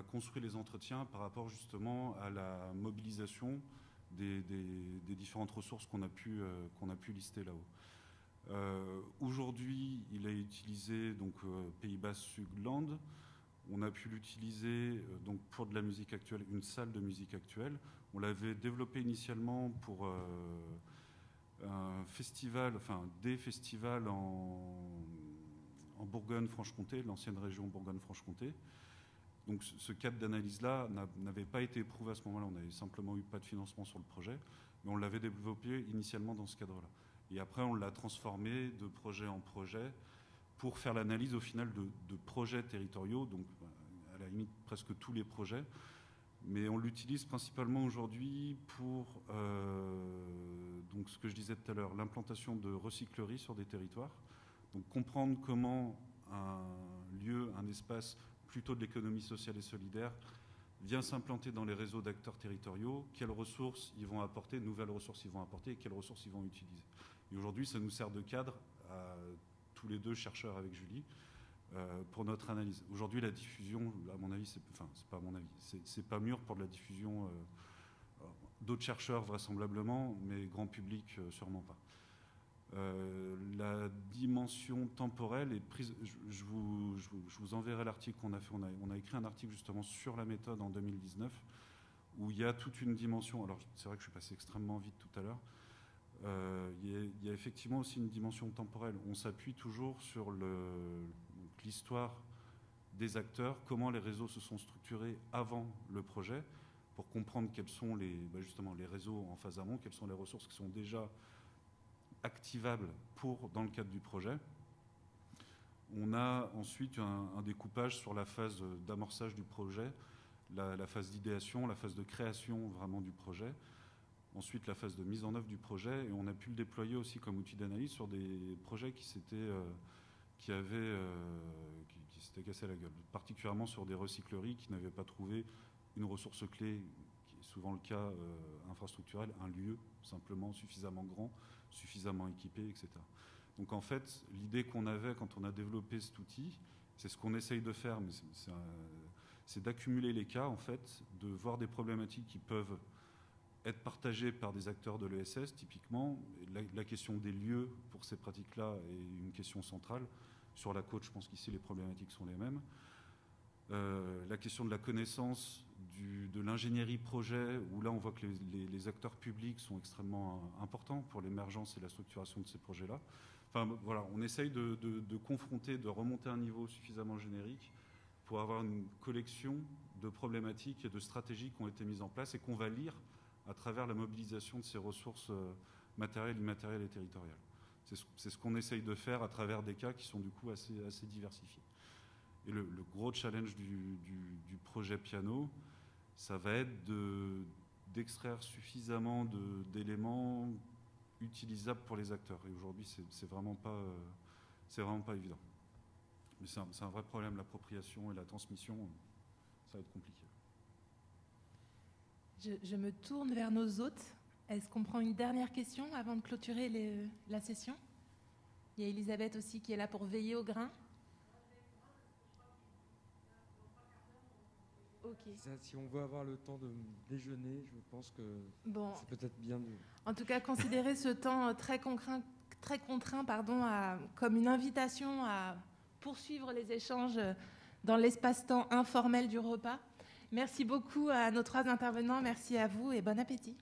construit les entretiens par rapport justement à la mobilisation des différentes ressources qu'on a pu lister là-haut. Aujourd'hui, il est utilisé donc Pays Basque-Sugland. On a pu l'utiliser donc pour de la musique actuelle, une salle de musique actuelle. On l'avait développé initialement pour un festival, enfin des festivals en Bourgogne-Franche-Comté, l'ancienne région Bourgogne-Franche-Comté. Donc ce cadre d'analyse-là n'avait pas été éprouvé à ce moment-là, on n'avait simplement eu pas de financement sur le projet, mais on l'avait développé initialement dans ce cadre-là. Et après, on l'a transformé de projet en projet pour faire l'analyse au final de projets territoriaux, donc à la limite presque tous les projets. Mais on l'utilise principalement aujourd'hui pour donc ce que je disais tout à l'heure, l'implantation de recycleries sur des territoires. Donc comprendre comment un lieu, un espace plutôt de l'économie sociale et solidaire vient s'implanter dans les réseaux d'acteurs territoriaux, quelles ressources ils vont apporter, nouvelles ressources ils vont apporter et quelles ressources ils vont utiliser. Et aujourd'hui, ça nous sert de cadre à tous les deux chercheurs avec Julie pour notre analyse. Aujourd'hui, la diffusion, à mon avis, c'est pas à mon avis, c'est pas mûr pour de la diffusion. D'autres chercheurs vraisemblablement, mais grand public sûrement pas. La dimension temporelle est prise. Je vous enverrai l'article qu'on a fait. On a écrit un article justement sur la méthode en 2019 où il y a toute une dimension. Alors c'est vrai que je suis passé extrêmement vite tout à l'heure. Il y a effectivement aussi une dimension temporelle. On s'appuie toujours sur l'histoire des acteurs, comment les réseaux se sont structurés avant le projet, pour comprendre quels sont justement les réseaux en phase amont, quelles sont les ressources qui sont déjà activables dans le cadre du projet. On a ensuite un découpage sur la phase d'amorçage du projet, la phase d'idéation, la phase de création vraiment du projet, ensuite la phase de mise en œuvre du projet, et on a pu le déployer aussi comme outil d'analyse sur des projets qui s'étaient cassés la gueule, particulièrement sur des recycleries qui n'avaient pas trouvé une ressource clé, qui est souvent le cas infrastructurel, un lieu simplement suffisamment grand, suffisamment équipé, etc. Donc en fait, l'idée qu'on avait quand on a développé cet outil, c'est ce qu'on essaye de faire, mais c'est d'accumuler les cas, en fait, de voir des problématiques qui peuvent être partagées par des acteurs de l'ESS, typiquement. La question des lieux pour ces pratiques-là est une question centrale. Sur la côte, je pense qu'ici, les problématiques sont les mêmes. La question de la connaissance de l'ingénierie projet, où là on voit que les acteurs publics sont extrêmement importants pour l'émergence et la structuration de ces projets-là. Enfin voilà, on essaye de confronter, de remonter à un niveau suffisamment générique pour avoir une collection de problématiques et de stratégies qui ont été mises en place et qu'on va lire à travers la mobilisation de ces ressources matérielles, immatérielles et territoriales. C'est ce qu'on essaye de faire à travers des cas qui sont du coup assez diversifiés. Et le gros challenge du projet Piano, ça va être d'extraire suffisamment d'éléments utilisables pour les acteurs. Et aujourd'hui, c'est vraiment pas évident. Mais c'est un vrai problème, l'appropriation et la transmission, ça va être compliqué. Je me tourne vers nos hôtes. Est-ce qu'on prend une dernière question avant de clôturer la session? Il y a Elisabeth aussi qui est là pour veiller au grain. Okay. Si on veut avoir le temps de déjeuner, je pense que c'est peut-être bien de... En tout cas, considérez ce temps très contraint comme une invitation à poursuivre les échanges dans l'espace-temps informel du repas. Merci beaucoup à nos 3 intervenants, merci à vous et bon appétit.